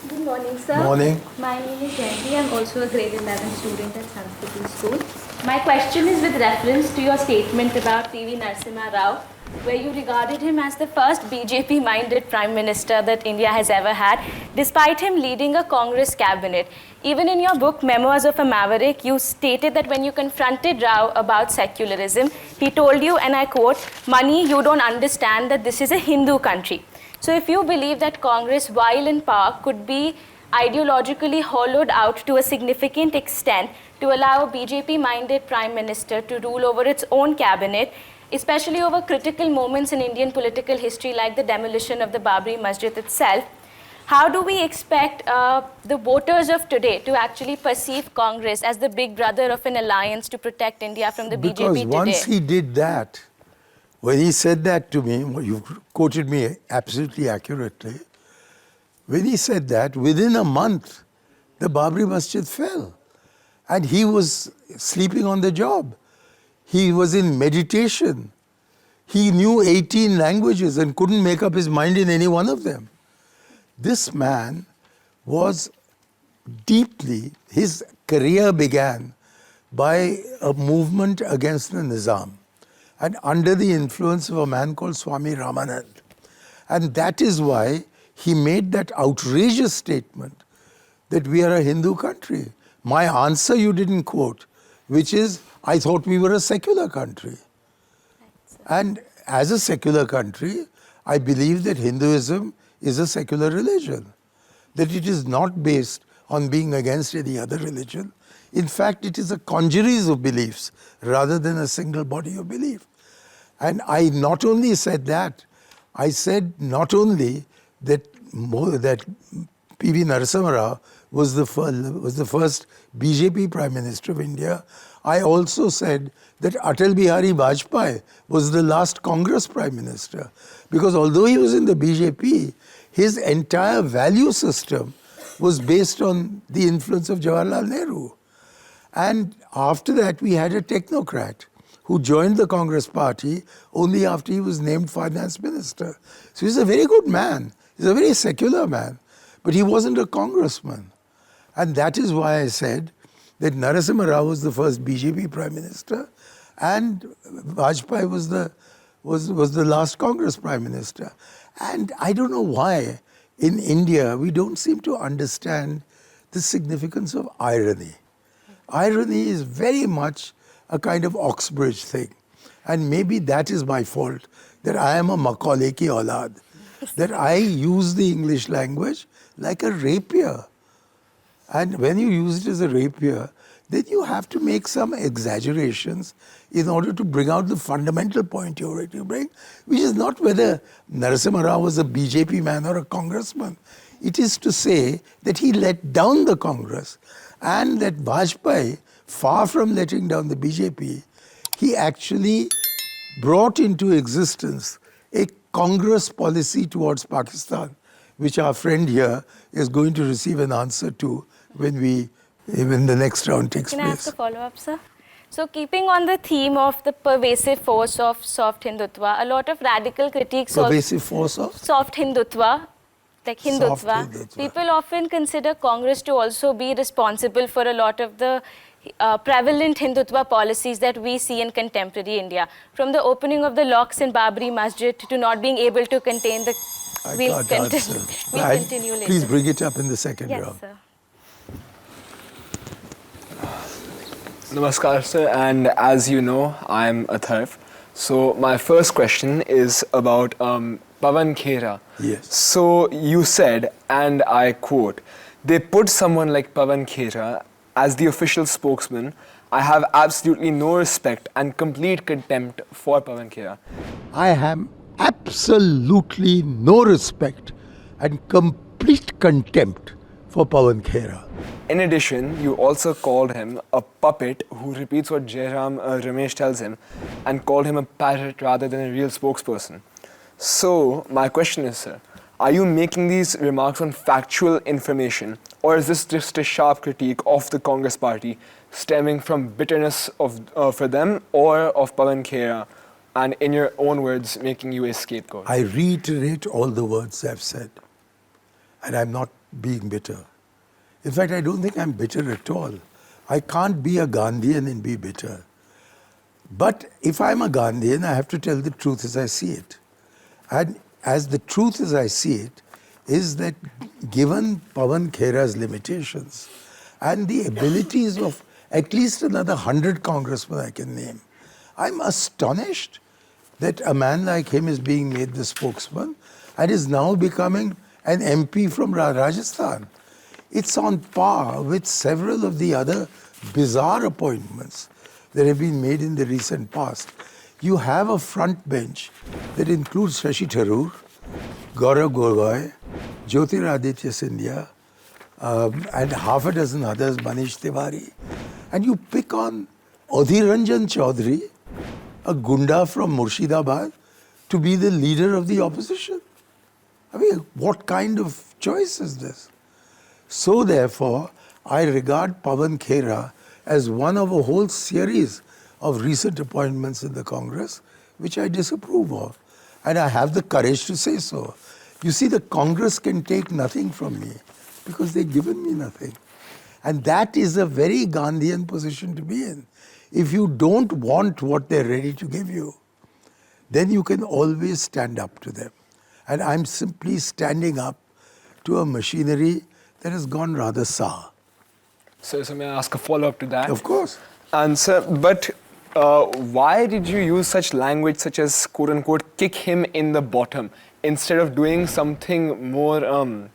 Good morning, sir. Morning. My name is Jayati. I'm also a grade 11 student at Sanskrit School. My question is with reference to your statement about P.V. Narasimha Rao, where you regarded him as the first BJP-minded Prime Minister that India has ever had, despite him leading a Congress cabinet. Even in your book, Memoirs of a Maverick, you stated that when you confronted Rao about secularism, he told you, and I quote, "Mani, you don't understand that this is a Hindu country." So if you believe that Congress, while in power, could be ideologically hollowed out to a significant extent to allow a BJP-minded Prime Minister to rule over its own cabinet, especially over critical moments in Indian political history like the demolition of the Babri Masjid itself, how do we expect the voters of today to actually perceive Congress as the big brother of an alliance to protect India from the BJP Because today? once he did that, when he said that to me, you quoted me absolutely accurately, when he said that, within a month, the Babri Masjid fell. And he was sleeping on the job. He was in meditation. He knew 18 languages and couldn't make up his mind in any one of them. This man was deeply, his career began by a movement against the Nizam and under the influence of a man called Swami Ramanand. And that is why he made that outrageous statement that we are a Hindu country. My answer you didn't quote, which is, I thought we were a secular country. And as a secular country, I believe that Hinduism is a secular religion, that it is not based on being against any other religion. In fact, it is a congeries of beliefs rather than a single body of belief. And I not only said that, I said not only that P.V. Narasimha Rao was the first BJP Prime Minister of India, I also said that Atal Bihari Vajpayee was the last Congress Prime Minister. Because although he was in the BJP, his entire value system was based on the influence of Jawaharlal Nehru. And after that, we had a technocrat who joined the Congress party only after he was named finance minister. So he's a very good man. He's a very secular man. But he wasn't a congressman. And that is why I said that Narasimha Rao was the first BJP Prime Minister and Vajpayee was the last Congress Prime Minister. And I don't know why in India we don't seem to understand the significance of irony. Irony is very much a kind of Oxbridge thing. And maybe that is my fault, that I am a Macaulay ki aulad, that I use the English language like a rapier. And when you use it as a rapier, then you have to make some exaggerations in order to bring out the fundamental point you're ready to bring, which is not whether Narasimha Rao was a BJP man or a congressman. It is to say that he let down the Congress and that Vajpayee, far from letting down the BJP, he actually brought into existence a Congress policy towards Pakistan, which our friend here is going to receive an answer to when the next round takes place. Can I ask a follow-up, sir? So keeping on the theme of the pervasive force of soft Hindutva, a lot of radical critiques pervasive force of? Soft Hindutva, like Hindutva. Soft Hindutva. People often consider Congress to also be responsible for a lot of the prevalent Hindutva policies that we see in contemporary India. From the opening of the locks in Babri Masjid to not being able to contain the... We'll continue later. Please bring it up in the second round. Yes, sir. Namaskar, sir, and as you know, I'm a Tharf. So my first question is about Pawan Khera. Yes. So you said, and I quote, "They put someone like Pawan Khera as the official spokesman. I have absolutely no respect and complete contempt for Pawan Khera." I have absolutely no respect and complete contempt for Pawan Khera. In addition, you also called him a puppet who repeats what Jairam Ramesh tells him and called him a parrot rather than a real spokesperson. So, my question is, sir, are you making these remarks on factual information, or is this just a sharp critique of the Congress party stemming from bitterness for them or of Pawan Khera, and in your own words, making you a scapegoat? I reiterate all the words I've said, and I'm not being bitter. In fact, I don't think I'm bitter at all. I can't be a Gandhian and be bitter. But if I'm a Gandhian, I have to tell the truth as I see it. And as the truth as I see it is that given Pawan Khera's limitations and the abilities of at least another 100 congressmen I can name, I'm astonished that a man like him is being made the spokesman and is now becoming an MP from Rajasthan. It's on par with several of the other bizarre appointments that have been made in the recent past. You have a front bench that includes Shashi Tharoor, Gaurav Gogoi, Jyotiraditya Scindia, and half a dozen others, Manish Tiwari. And you pick on Adhiranjan Chaudhary, a gunda from Murshidabad, to be the leader of the opposition. I mean, what kind of choice is this? So therefore, I regard Pawan Khera as one of a whole series of recent appointments in the Congress, which I disapprove of. And I have the courage to say so. You see, the Congress can take nothing from me because they've given me nothing. And that is a very Gandhian position to be in. If you don't want what they're ready to give you, then you can always stand up to them. And I'm simply standing up to a machinery that has gone rather sour. So may I ask a follow-up to that? Of course. And sir, but why did you use such language such as quote-unquote kick him in the bottom instead of doing something more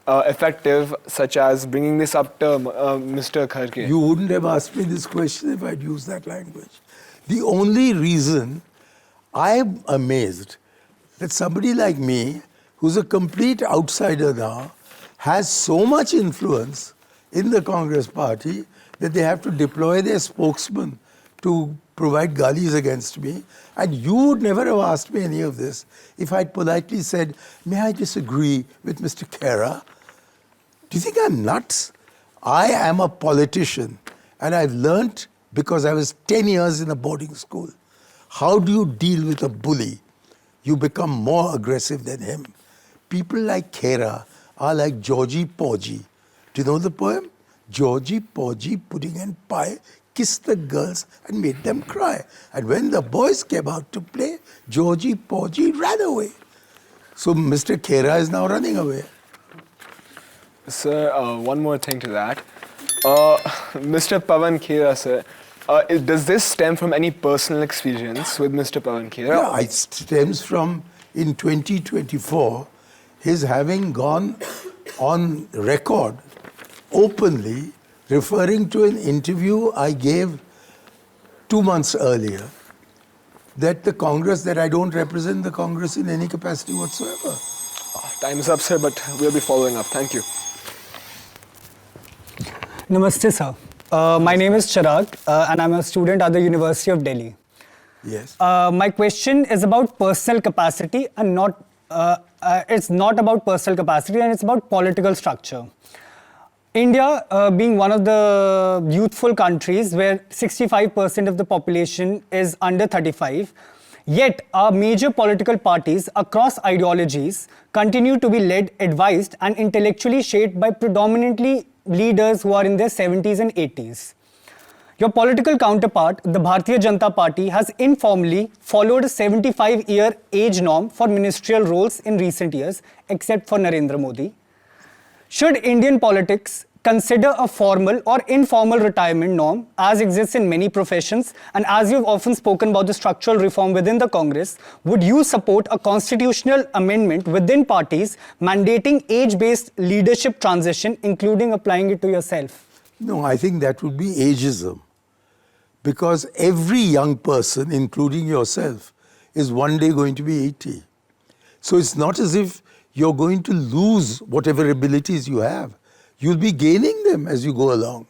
effective, such as bringing this up to Mr. Kharge? You wouldn't have asked me this question if I'd used that language. The only reason I'm amazed that somebody like me, who's a complete outsider now, has so much influence in the Congress party that they have to deploy their spokesman to provide galis against me. And you would never have asked me any of this if I'd politely said, may I disagree with Mr. Khera? Do you think I'm nuts? I am a politician, and I've learnt, because I was 10 years in a boarding school, how do you deal with a bully? You become more aggressive than him. People like Khera are like Georgie Porgy. Do you know the poem? Georgie Porgy, pudding and pie, kissed the girls and made them cry. And when the boys came out to play, Georgie Porgy ran away. So Mr. Khera is now running away. Sir, one more thing to that. Mr. Pawan Khera, sir, does this stem from any personal experience with Mr. Pawan Khera? Yeah, it stems from, in 2024, his having gone on record openly referring to an interview I gave 2 months earlier that the Congress, that I don't represent the Congress in any capacity whatsoever. Time is up, sir, but we'll be following up. Thank you. Namaste, sir. My name is Chirag, and I'm a student at the University of Delhi. Yes. My question is about personal capacity and not, it's not about personal capacity, and it's about political structure. India being one of the youthful countries where 65% of the population is under 35, yet our major political parties across ideologies continue to be led, advised and intellectually shaped by predominantly leaders who are in their 70s and 80s. Your political counterpart, the Bharatiya Janata Party, has informally followed a 75-year age norm for ministerial roles in recent years, except for Narendra Modi. Should Indian politics consider a formal or informal retirement norm, as exists in many professions, and as you've often spoken about the structural reform within the Congress, would you support a constitutional amendment within parties mandating age-based leadership transition, including applying it to yourself? No, I think that would be ageism. Because every young person, including yourself, is one day going to be 80. So it's not as if you're going to lose whatever abilities you have. You'll be gaining them as you go along.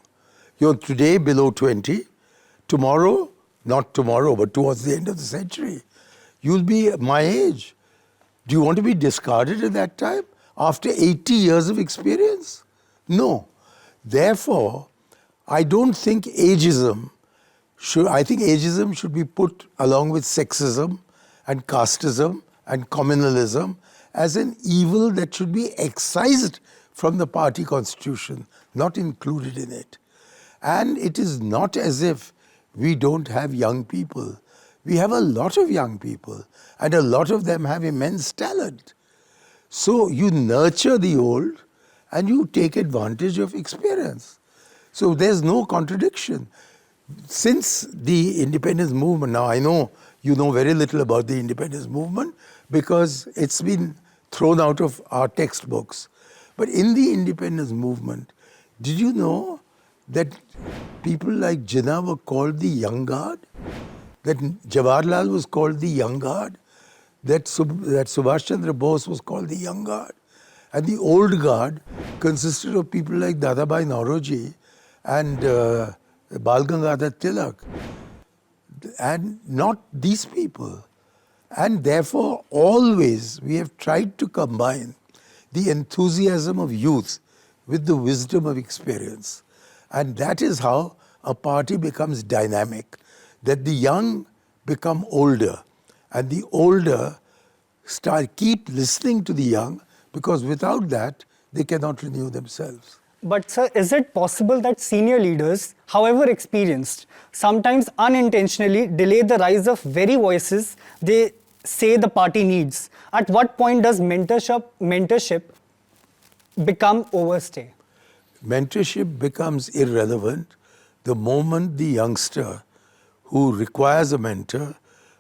You're today below 20. Tomorrow, not tomorrow, but towards the end of the century, you'll be my age. Do you want to be discarded at that time after 80 years of experience? No. Therefore, I don't think ageism should be put along with sexism and casteism and communalism as an evil that should be excised from the party constitution, not included in it. And it is not as if we don't have young people. We have a lot of young people, and a lot of them have immense talent. So you nurture the old and you take advantage of experience. So there's no contradiction. Since the independence movement, now I know you know very little about the independence movement because it's been thrown out of our textbooks. But in the independence movement, did you know that people like Jinnah were called the Young Guard? That Jawaharlal was called the Young Guard? That Subhash Chandra Bose was called the Young Guard? And the Old Guard consisted of people like Dadabhai Nauroji and Bal Gangadhar Tilak, and not these people. And therefore, always we have tried to combine the enthusiasm of youth with the wisdom of experience. And that is how a party becomes dynamic, that the young become older, and the older keep listening to the young, because without that, they cannot renew themselves. But sir, is it possible that senior leaders, however experienced, sometimes unintentionally delay the rise of very voices they say the party needs? At what point does mentorship become overstay? Mentorship becomes irrelevant the moment the youngster who requires a mentor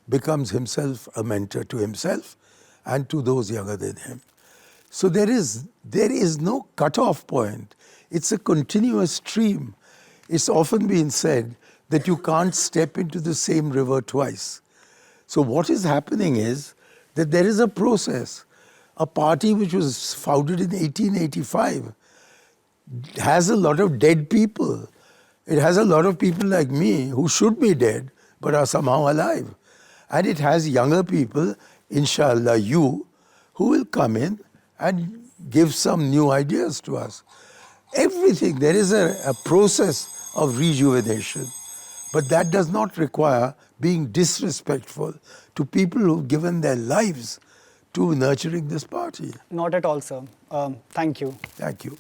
becomes himself a mentor to himself and to those younger than him. So there is no cutoff point. It's a continuous stream. It's often been said that you can't step into the same river twice. So what is happening is that there is a process. A party which was founded in 1885 has a lot of dead people. It has a lot of people like me who should be dead but are somehow alive. And it has younger people, inshallah you, who will come in and give some new ideas to us. Everything, there is a process of rejuvenation, but that does not require being disrespectful to people who've given their lives to nurturing this party. Not at all, sir. Thank you. Thank you.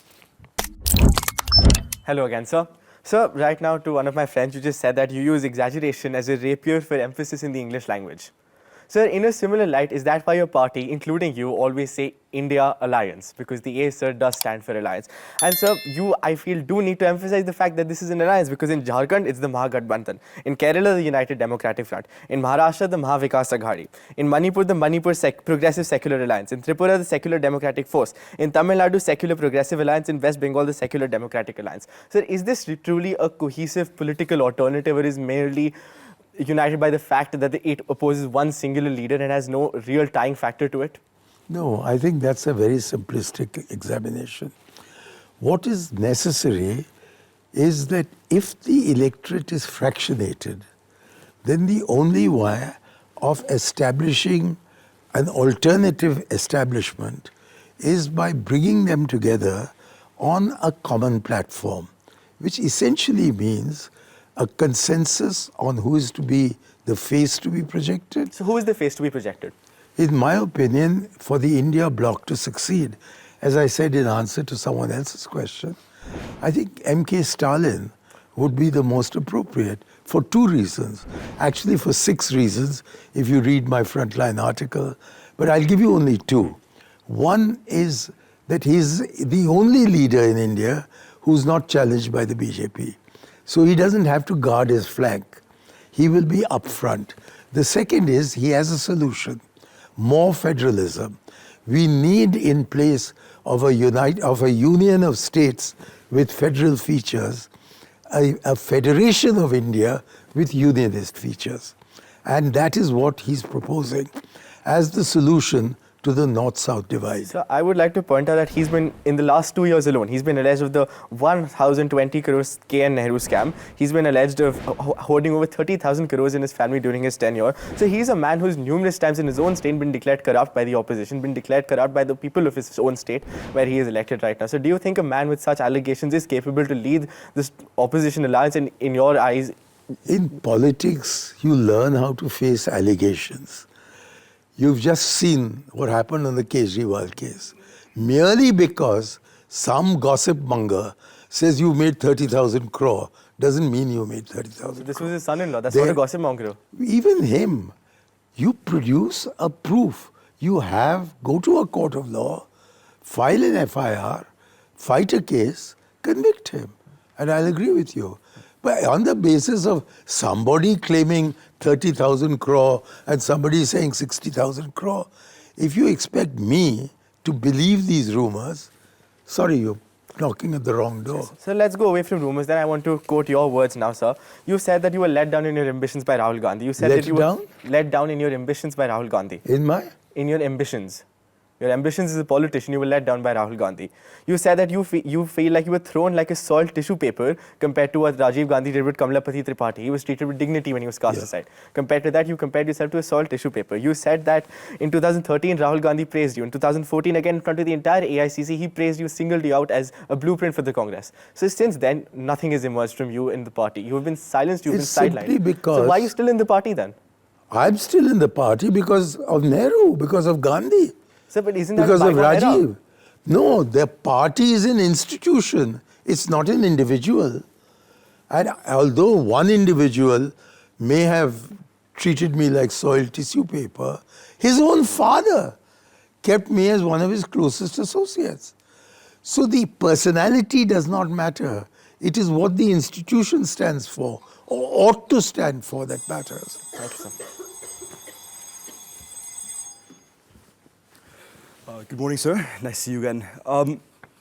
Hello again, sir. Sir, right now to one of my friends, you just said that you use exaggeration as a rapier for emphasis in the English language. Sir, in a similar light, is that why your party, including you, always say India Alliance? Because the A, sir, does stand for alliance. And sir, you, I feel, do need to emphasize the fact that this is an alliance, because in Jharkhand, it's the Mahagathbandhan. In Kerala, the United Democratic Front. In Maharashtra, the Mahavikas Aghadi. In Manipur, the Manipur Progressive Secular Alliance. In Tripura, the Secular Democratic Force. In Tamil Nadu, Secular Progressive Alliance. In West Bengal, the Secular Democratic Alliance. Sir, is this truly a cohesive political alternative, or is merely united by the fact that it opposes one singular leader and has no real tying factor to it? No, I think that's a very simplistic examination. What is necessary is that if the electorate is fractionated, then the only way of establishing an alternative establishment is by bringing them together on a common platform, which essentially means a consensus on who is to be the face to be projected. So who is the face to be projected? In my opinion, for the India bloc to succeed, as I said in answer to someone else's question, I think M.K. Stalin would be the most appropriate for two reasons. Actually, for 6 reasons, if you read my frontline article, but I'll give you only 2. One is that he's the only leader in India who's not challenged by the BJP. So he doesn't have to guard his flank. He will be up front. The second is he has a solution. More federalism. We need, in place of a union of states with federal features, a federation of India with unionist features. And that is what he's proposing as the solution to the north-south divide. So I would like to point out that he's been, in the last 2 years alone, he's been alleged of the 1,020 crores KN Nehru scam. He's been alleged of hoarding over 30,000 crores in his family during his tenure. So he's a man who's numerous times in his own state been declared corrupt by the opposition, been declared corrupt by the people of his own state where he is elected right now. So do you think a man with such allegations is capable to lead this opposition alliance in your eyes? In politics, you learn how to face allegations. You've just seen what happened on the Kejriwal case. Merely because some gossip monger says you made 30,000 crore doesn't mean you made 30,000 This was his son-in-law. That's not a gossip monger. Even him, you produce a proof. You go to a court of law, file an FIR, fight a case, convict him. And I'll agree with you. But on the basis of somebody claiming 30,000 crore and somebody saying 60,000 crore, if you expect me to believe these rumors, sorry, you're knocking at the wrong door. So let's go away from rumors. Then I want to quote your words now, sir. You said that you were let down in your ambitions by Rahul Gandhi. You said that you were let down in your ambitions by Rahul Gandhi. In your ambitions. Your ambitions as a politician, you were let down by Rahul Gandhi. You said that you feel like you were thrown like a soiled tissue paper compared to what Rajiv Gandhi did with Kamalapati Tripathi. He was treated with dignity when he was cast aside. Compared to that, you compared yourself to a soiled tissue paper. You said that in 2013, Rahul Gandhi praised you. In 2014, again, in front of the entire AICC, he praised you, singled you out as a blueprint for the Congress. So since then, nothing has emerged from you in the party. You have been silenced, you've been sidelined. So why are you still in the party then? I'm still in the party because of Nehru, because of Gandhi. Sir, but isn't that because of Rajiv? Era? No, the party is an institution. It's not an individual. And although one individual may have treated me like soiled tissue paper, his own father kept me as one of his closest associates. So the personality does not matter. It is what the institution stands for, or ought to stand for, that matters. Thank you, sir. Good morning, sir. Nice to see you again.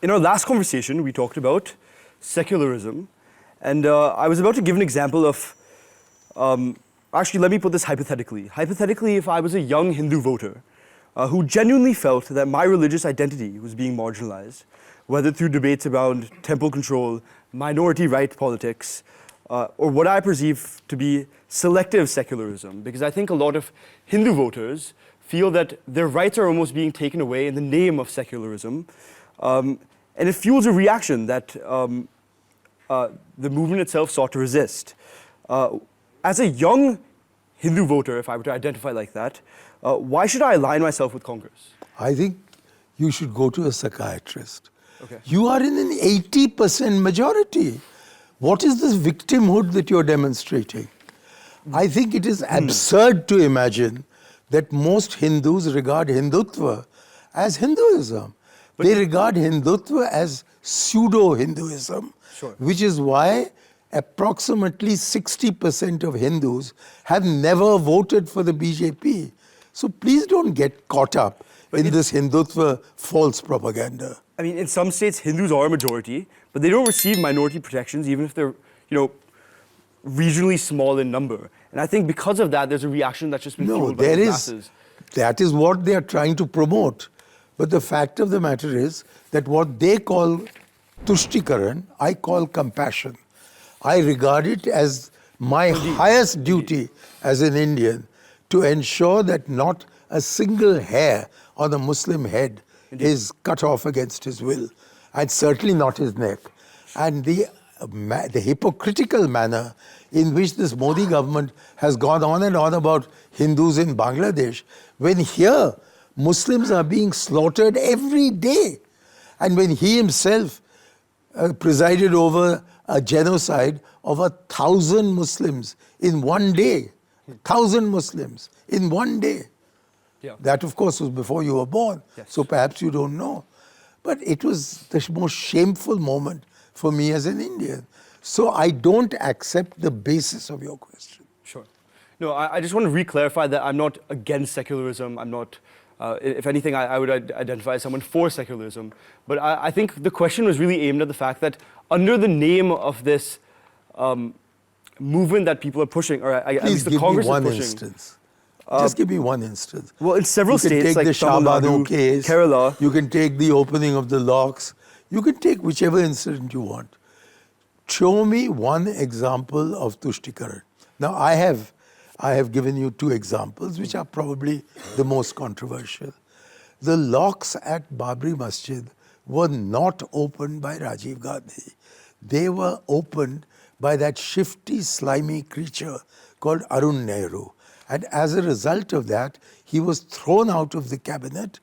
In our last conversation, we talked about secularism, and I was about to give an example of, actually, let me put this hypothetically. Hypothetically, if I was a young Hindu voter who genuinely felt that my religious identity was being marginalized, whether through debates around temple control, minority right politics, or what I perceive to be selective secularism, because I think a lot of Hindu voters feel that their rights are almost being taken away in the name of secularism. And it fuels a reaction that the movement itself sought to resist. As a young Hindu voter, if I were to identify like that, why should I align myself with Congress? I think you should go to a psychiatrist. Okay. You are in an 80% majority. What is this victimhood that you're demonstrating? I think it is absurd to imagine that most Hindus regard Hindutva as Hinduism. They regard Hindutva as pseudo-Hinduism, which is why approximately 60% of Hindus have never voted for the BJP. So please don't get caught up in this Hindutva false propaganda. I mean, in some states, Hindus are a majority, but they don't receive minority protections, even if they're, regionally small in number. And I think because of that, there's a reaction that's just been fueled by the masses. That is what they are trying to promote. But the fact of the matter is that what they call Tushtikaran, I call compassion. I regard it as my highest duty as an Indian to ensure that not a single hair on a Muslim head is cut off against his will, and certainly not his neck. And the hypocritical manner in which this Modi government has gone on and on about Hindus in Bangladesh, when here Muslims are being slaughtered every day. And when he himself presided over a genocide of 1,000 Muslims in one day. 1,000 Muslims in one day. Yeah. That, of course, was before you were born. Yes. So perhaps you don't know. But it was the most shameful moment for me as an Indian. So I don't accept the basis of your question. Sure. No, I just want to re-clarify that I'm not against secularism. I'm not, if anything, I would identify as someone for secularism. But I think the question was really aimed at the fact that under the name of this movement that people are pushing, or at least the Congress is pushing. Please give me one instance Just give me one instance. Well, in several you can states take like the Shabano Tamil Nadu, case, Kerala. You can take the opening of the locks. You can take whichever incident you want. Show me one example of Tushtikaran. Now, I have given you two examples, which are probably the most controversial. The locks at Babri Masjid were not opened by Rajiv Gandhi. They were opened by that shifty, slimy creature called Arun Nehru. And as a result of that, he was thrown out of the cabinet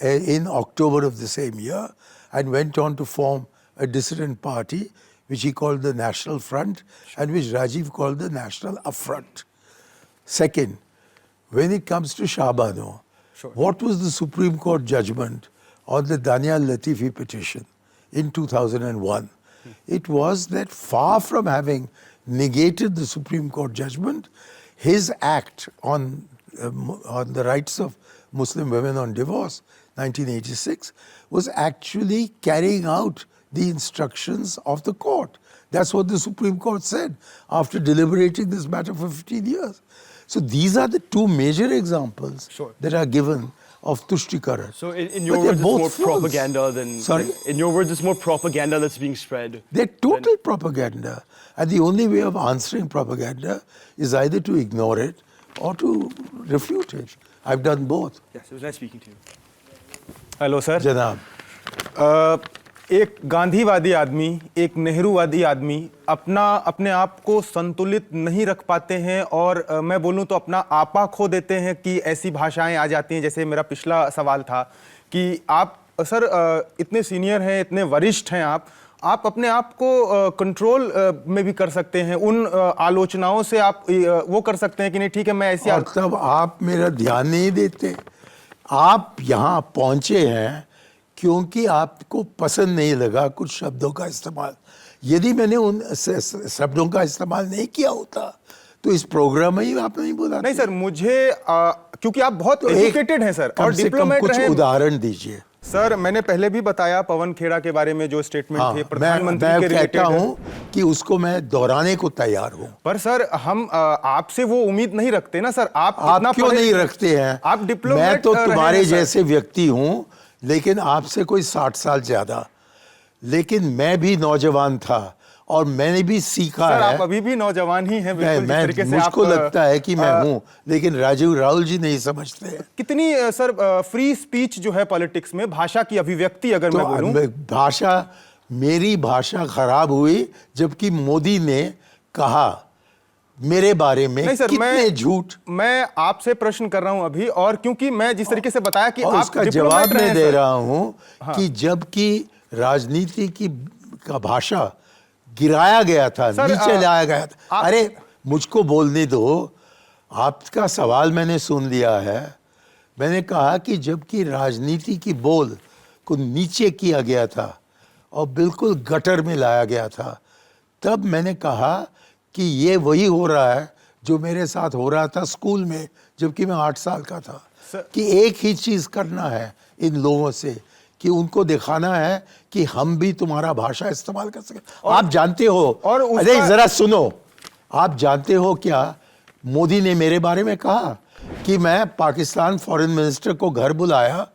in October of the same year and went on to form a dissident party, which he called the National Front and which Rajiv called the National Affront. Second, when it comes to Shabano, what was the Supreme Court judgment on the Daniel Latifi petition in 2001? It was that far from having negated the Supreme Court judgment, his act on the rights of Muslim women on divorce, 1986, was actually carrying out the instructions of the court. That's what the Supreme Court said after deliberating this matter for 15 years. So these are the two major examples that are given of Tushtikaran. So in your words, it's more propaganda than... Sorry? In your words, it's more propaganda that's being spread. They're total propaganda. And the only way of answering propaganda is either to ignore it or to refute it. I've done both. Yes, it was nice speaking to you. Hello sir जनाब एक गांधीवादी आदमी, एक नेहरूवादी आदमी अपने आप को संतुलित नहीं रख पाते हैं और मैं बोलूं तो अपना आपा खो देते हैं कि ऐसी भाषाएं आ जाती हैं। जैसे मेरा पिछला सवाल था कि आप सर इतने सीनियर हैं, इतने वरिष्ठ हैं, आप अपने आप को कंट्रोल में भी कर सकते हैं, उन आलोचनाओं से आप वो कर सकते हैं कि नहीं ठीक है मैं ऐसी और तब आप मेरा ध्यान नहीं देते। आप यहाँ पहुँचे हैं क्योंकि आपको पसंद नहीं लगा कुछ शब्दों का इस्तेमाल। यदि मैंने उन शब्दों का इस्तेमाल नहीं किया होता तो इस प्रोग्राम में ही आप नहीं बोला। नहीं सर, मुझे क्योंकि आप बहुत एजुकेटेड हैं सर और डिप्लोमेट रहे। कुछ उदाहरण दीजिए। सर मैंने पहले भी बताया पवन खेड़ा के बारे में जो स्टेटमेंट थे प्रधानमंत्री के रिलेटेड। मैं कहता हूं कि उसको मैं दोहराने को तैयार हूं। पर सर हम आपसे वो उम्मीद नहीं रखते ना सर। आप क्यों नहीं रखते हैं? आप डिप्लोमेट। मैं तो तुम्हारे जैसे व्यक्ति हूं, लेकिन आपसे कोई 60 साल ज्यादा। लेकिन मैं भी नौजवान था और मैंने भी सीखा है। आप अभी भी नौजवान ही हैं बिल्कुल। मुझको लगता है कि मैं हूं, लेकिन राहुल जी नहीं समझते हैं। कितनी सर फ्री स्पीच जो है पॉलिटिक्स में, भाषा की अभिव्यक्ति अगर मैं बोलूं, मेरी भाषा खराब हुई जबकि मोदी ने कहा मेरे बारे में नहीं सर, कितने झूठ। मैं आपसे प्रश्न कर रहा हूं अभी, और क्योंकि मैं जिस तरीके से बताया कि आप उसका जवाब मैं दे रहा हूं कि जबकि राजनीति का भाषा गिराया गया था, नीचे लाया गया था। अरे मुझको बोलने दो, आपका सवाल मैंने सुन लिया है। मैंने कहा कि जबकि राजनीति की बोल को नीचे किया गया था और बिल्कुल गटर में लाया गया था, तब मैंने कहा कि ये वही हो रहा है जो मेरे साथ हो रहा था स्कूल में जबकि मैं 8 साल का था। कि एक ही चीज़ करना है इन लोगों से कि उनको दिखाना है कि हम भी तुम्हारा भाषा इस्तेमाल कर सके। आप जानते हो, और अरे जरा सुनो, आप जानते हो क्या मोदी ने मेरे बारे में कहा कि मैं पाकिस्तान फॉरेन मिनिस्टर को घर बुलाया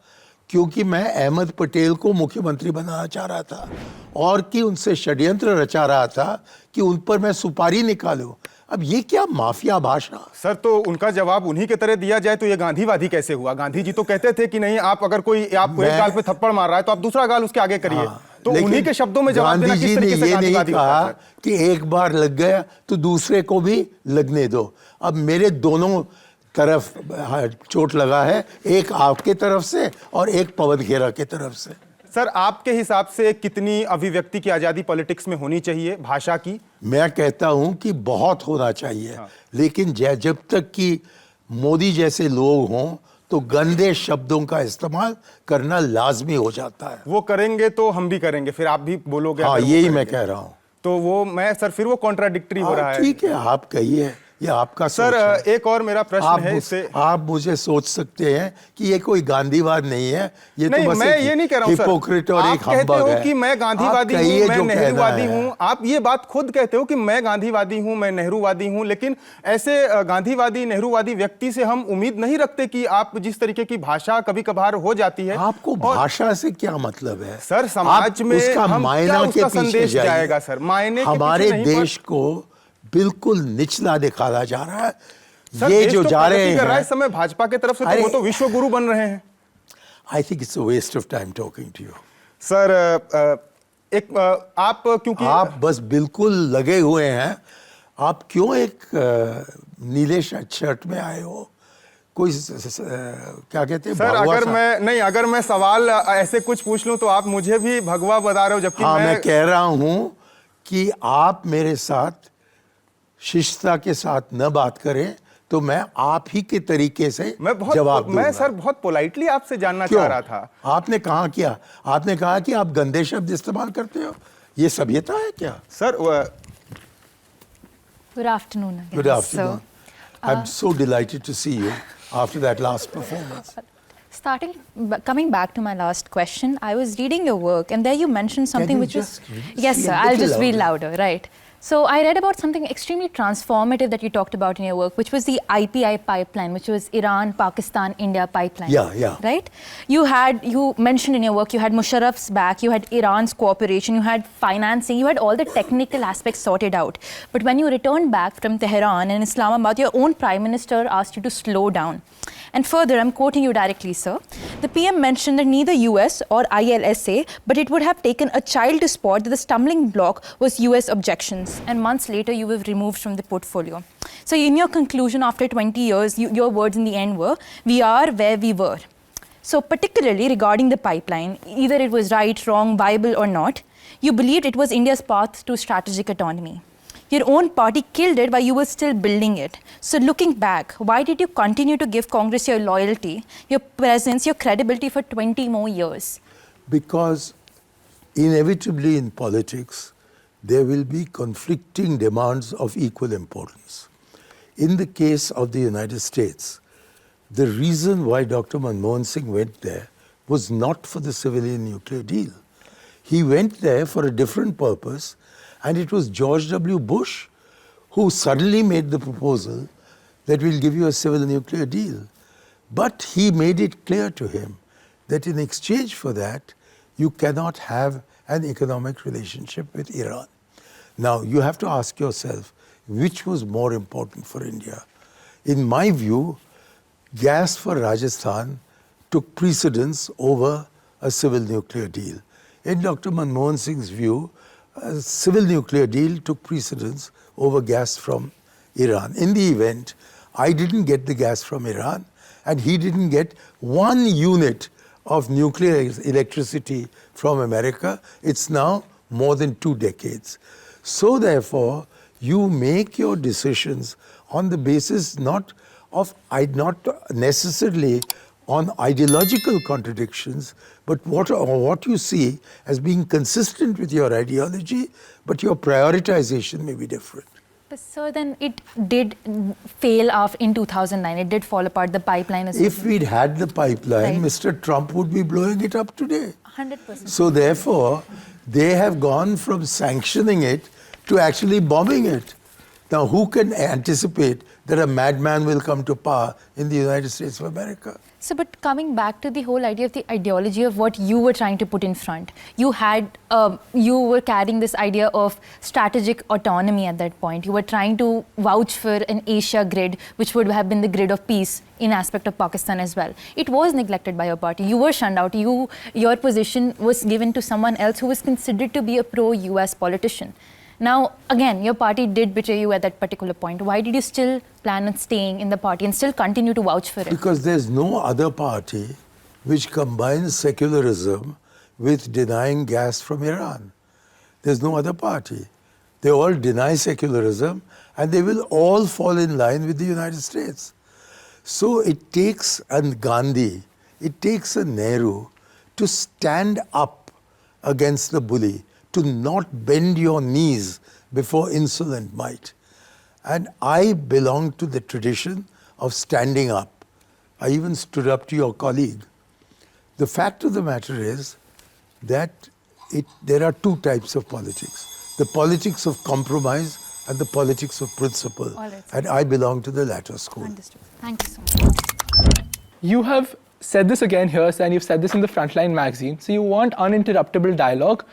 क्योंकि मैं अहमद पटेल को मुख्यमंत्री बनाना चाह रहा था और कि उनसे षड्यंत्र रचा रहा था कि उन पर मैं सुपारी निकालूं। अब ये क्या माफिया भाषा। सर तो उनका जवाब उन्हीं के तरह दिया जाए तो ये गांधीवादी कैसे हुआ? गांधी जी तो कहते थे कि नहीं, आप अगर कोई आपको एक गाल पे थप्पड़ मार रहा है तो आप दूसरा गाल उसके आगे करिए। तो उन्हीं के शब्दों में जवाब देना किस तरीके से गांधीवादी होता है? कि एक बार लग गया तो दूसरे को भी लगने दो। अब मेरे दोनों तरफ चोट लगा है, एक आपके तरफ से और एक पवन खेरा के तरफ से। सर आपके हिसाब से कितनी अभिव्यक्ति की आजादी पॉलिटिक्स में होनी चाहिए भाषा की? मैं कहता हूं कि बहुत होना चाहिए। लेकिन जब तक कि मोदी जैसे लोग हों तो गंदे शब्दों का इस्तेमाल करना लाजमी हो जाता है। वो करेंगे तो हम भी करेंगे, फिर आप भी बोलोगे। हाँ, यही मैं कह रहा हूं। तो वो मैं सर फिर वो कॉन्ट्राडिक्टरी हो रहा है। ठीक है, आप कहिए, ये आपका सर सोच है। एक और मेरा प्रश्न है इससे। आप मुझे सोच सकते हैं कि ये कोई गांधीवाद नहीं है, ये नहीं, तो बस मैं ये नहीं कह रहा हूं सर। हिपोक्रेट और एक आप कहते हम्बग हो है। कि मैं गांधीवादी आप हूं, कहिए मैं जो कहना नेहरूवादी है। हूं। आप ये बात खुद कहते हो कि मैं गांधीवादी हूं, मैं नेहरूवादी हूं, लेकिन ऐसे गांधीवादी नेहरूवादी व्यक्ति से हम उम्मीद नहीं रखते कि आप जिस तरीके की भाषा कभी कभार हो जाती है। आपको भाषा से क्या मतलब है सर? समाज में उसका हम मायना क्या के उसका पीछे संदेश जाइए। जाएगा सर? मायने के हमारे पीछे नहीं, देश को बिल्कुल निचला दिखाया जा रहा है। सर, ये देश जो तो जा रहे प्रगति कर रहा है हैं इस समय भाजपा के तरफ से, तो वो तो विश्व गुरु बन रहे हैं। I think it's a waste of time talking to you sir. आप क्योंकि आप बस बिल्कुल लगे हुए हैं। आप क्यों एक नीले शर्ट में आए हो? कोई क्या कहते हैं सर? भगवा अगर सा? मैं नहीं, अगर मैं सवाल ऐसे कुछ पूछ लूं तो आप मुझे भी भगवा बता रहे हो, जबकि हाँ, मैं कह रहा हूं कि आप मेरे साथ शिष्टता के साथ न बात करें तो मैं आप ही के तरीके से जवाब दूंगा। मैं सर बहुत पोलाइटली आपसे जानना क्यों? चाह रहा था। आपने कहा किया, आपने कहा कि आप गंदे शब्द इस्तेमाल करते हो। ये सभ्यता है क्या? Sir Good afternoon. Again. Good afternoon. I'm so delighted to see you after that last performance. Coming back to my last question, I was reading your work, and there you mentioned something you which was. just read- Yes, speak sir. a I'll little just read louder. louder. Right. So I read about something extremely transformative that you talked about in your work, which was the IPI pipeline, which was Iran, Pakistan, India pipeline. Yeah. Right? You mentioned in your work, you had Musharraf's back, you had Iran's cooperation, you had financing, you had all the technical aspects sorted out. But when you returned back from Tehran and Islamabad, your own prime minister asked you to slow down. And further, I'm quoting you directly, sir. The PM mentioned that neither US or ILSA, but it would have taken a child to spot that the stumbling block was US objections. And months later, you were removed from the portfolio. So in your conclusion, after 20 years, your words in the end were, we are where we were. So particularly regarding the pipeline, either it was right, wrong, viable or not, you believed it was India's path to strategic autonomy. Your own party killed it while you were still building it. So looking back, why did you continue to give Congress your loyalty, your presence, your credibility for 20 more years? Because inevitably in politics, there will be conflicting demands of equal importance. In the case of the United States, the reason why Dr. Manmohan Singh went there was not for the civilian nuclear deal. He went there for a different purpose, and it was George W. Bush who suddenly made the proposal that we'll give you a civil nuclear deal. But he made it clear to him that in exchange for that, you cannot have an economic relationship with Iran. Now, you have to ask yourself, which was more important for India? In my view, gas for Rajasthan took precedence over a civil nuclear deal. In Dr. Manmohan Singh's view, a civil nuclear deal took precedence over gas from Iran. In the event, I didn't get the gas from Iran, and he didn't get 1 unit of nuclear electricity from America. It's now more than 2 decades. So therefore, you make your decisions on the basis not necessarily on ideological contradictions, but what you see as being consistent with your ideology, but your prioritization may be different. But sir, then it did fail off in 2009. It did fall apart, the pipeline as well. If we'd had the pipeline, Right. Mr. Trump would be blowing it up today. 100%. So therefore, they have gone from sanctioning it to actually bombing it. Now, who can anticipate that a madman will come to power in the United States of America? So, but coming back to the whole idea of the ideology of what you were trying to put in front, you were carrying this idea of strategic autonomy at that point. You were trying to vouch for an Asia grid, which would have been the grid of peace in aspect of Pakistan as well. It was neglected by your party. You were shunned out. Your position was given to someone else who was considered to be a pro-US politician. Now, again, your party did betray you at that particular point. Why did you still plan on staying in the party and still continue to vouch for it? Because there's no other party which combines secularism with denying gas from Iran. There's no other party. They all deny secularism, and they will all fall in line with the United States. So it takes a Gandhi, it takes a Nehru to stand up against the bully, to not bend your knees before insolent might. And I belong to the tradition of standing up. I even stood up to your colleague. The fact of the matter is that there are two types of politics. The politics of compromise and the politics of principle. All right. And I belong to the latter school. Understood. Thank you so much. You have said this again here, sir, and you've said this in the Frontline magazine. So you want uninterruptible dialogue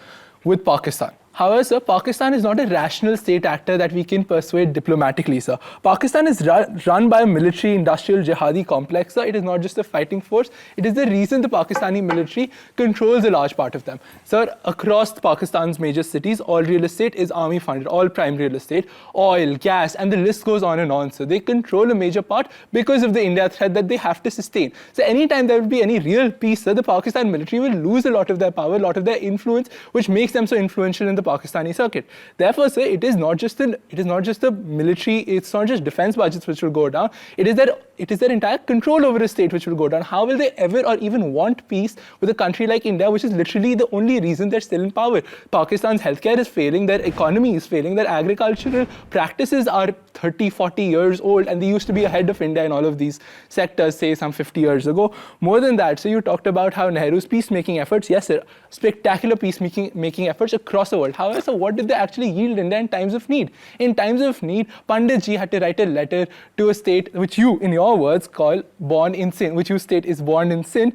with Pakistan. However, sir, Pakistan is not a rational state actor that we can persuade diplomatically, sir. Pakistan is run by a military, industrial, jihadi complex, sir. It is not just a fighting force. It is the reason the Pakistani military controls a large part of them. Sir, across Pakistan's major cities, all real estate is army funded, all prime real estate, oil, gas, and the list goes on and on. So they control a major part because of the India threat that they have to sustain. So anytime there will be any real peace, sir, the Pakistan military will lose a lot of their power, a lot of their influence, which makes them so influential in the Pakistani circuit. Therefore, sir, it is not just the military, it's not just defense budgets which will go down. It is their entire control over a state which will go down. How will they ever or even want peace with a country like India, which is literally the only reason they're still in power? Pakistan's healthcare is failing, their economy is failing, their agricultural practices are 30, 40 years old, and they used to be ahead of India in all of these sectors, say some 50 years ago. More than that, so you talked about how Nehru's peacemaking efforts, yes, sir, spectacular peacemaking efforts across the world. However, so what did they actually yield India in times of need? In times of need, Pandit ji had to write a letter to a state which you, in your words, call born in sin, which you state is born in sin,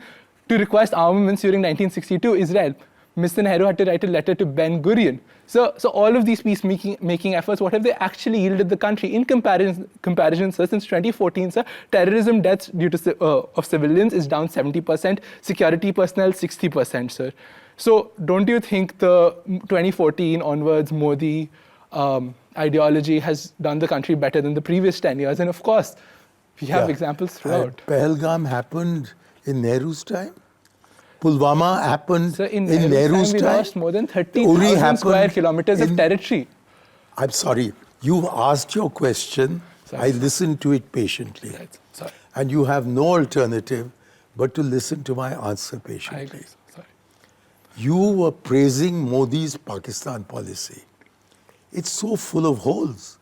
to request armaments during 1962 Israel. Mr. Nehru had to write a letter to Ben Gurion. So all of these peacemaking efforts, what have they actually yielded the country? In comparison, sir, since 2014, sir, terrorism deaths due to of civilians is down 70%, security personnel 60%, sir. So don't you think the 2014 onwards Modi ideology has done the country better than the previous 10 years? And of course, we have examples throughout. Pahalgam happened in Nehru's time. Pulwama happened in Nehru's time. We lost more than 30,000 square kilometers of territory. I'm sorry. You asked your question. Sorry, I listened to it patiently. Right. Sorry. And you have no alternative but to listen to my answer patiently. I agree. Sorry. You were praising Modi's Pakistan policy. It's so full of holes.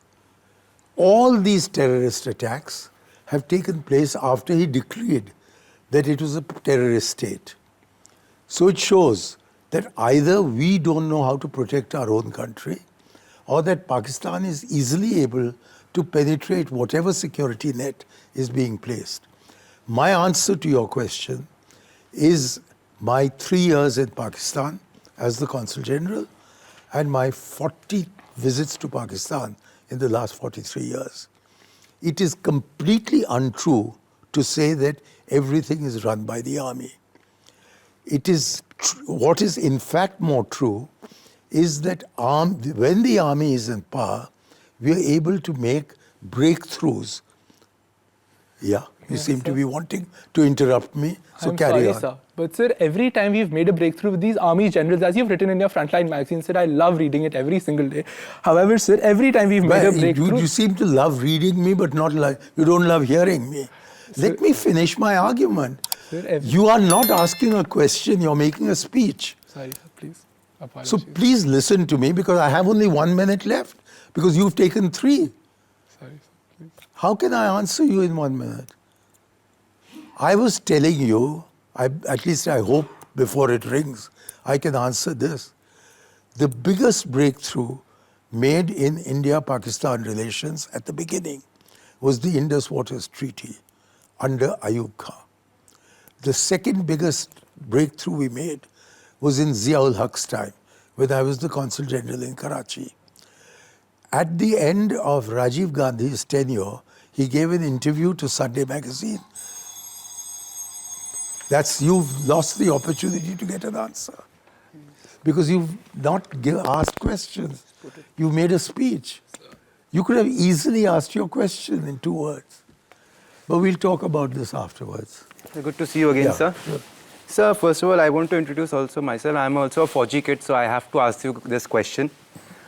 All these terrorist attacks have taken place after he decreed that it was a terrorist state. So it shows that either we don't know how to protect our own country, or that Pakistan is easily able to penetrate whatever security net is being placed. My answer to your question is my 3 years in Pakistan as the Consul General and my 40 visits to Pakistan in the last 43 years. It is completely untrue to say that everything is run by the army. It is what is in fact more true is that when the army is in power, we are able to make breakthroughs. Yeah, you seem to be wanting to interrupt me, so carry on. Sir. But sir, every time we've made a breakthrough with these army generals, as you've written in your Frontline magazine, sir, I love reading it every single day. However, sir, every time we've made a breakthrough... You seem to love reading me, but you don't love hearing me. Let me finish my argument. Sir, you are not asking a question, you're making a speech. Sorry, sir, please. Apologies. So please listen to me because I have only 1 minute left because you've taken 3. Sorry, sir, please. How can I answer you in 1 minute? I was telling you, at least I hope before it rings, I can answer this. The biggest breakthrough made in India-Pakistan relations at the beginning was the Indus Waters Treaty under Ayub Khan. The second biggest breakthrough we made was in Zia-ul Haq's time, when I was the Consul General in Karachi. At the end of Rajiv Gandhi's tenure, he gave an interview to Sunday magazine. You've lost the opportunity to get an answer. Because you've not asked questions. You made a speech. You could have easily asked your question in 2 words. But we'll talk about this afterwards. Good to see you again, sir. Sure. Sir, first of all, I want to introduce also myself. I'm also a Fauji kid, so I have to ask you this question.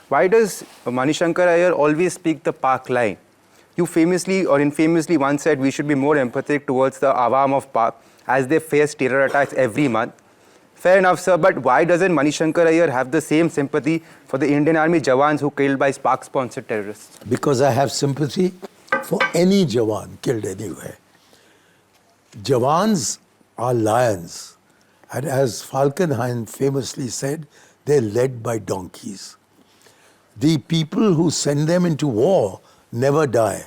Why does Shankar Aiyar always speak the Pak line? You famously or infamously once said we should be more empathetic towards the Awam of Pak as they face terror attacks every month. Fair enough, sir, but why doesn't Shankar Aiyar have the same sympathy for the Indian Army Jawans who killed by Spark-sponsored terrorists? Because I have sympathy for any Jawan killed anywhere. Jawans are lions, and as Falkenhayn famously said, they're led by donkeys. The people who send them into war never die.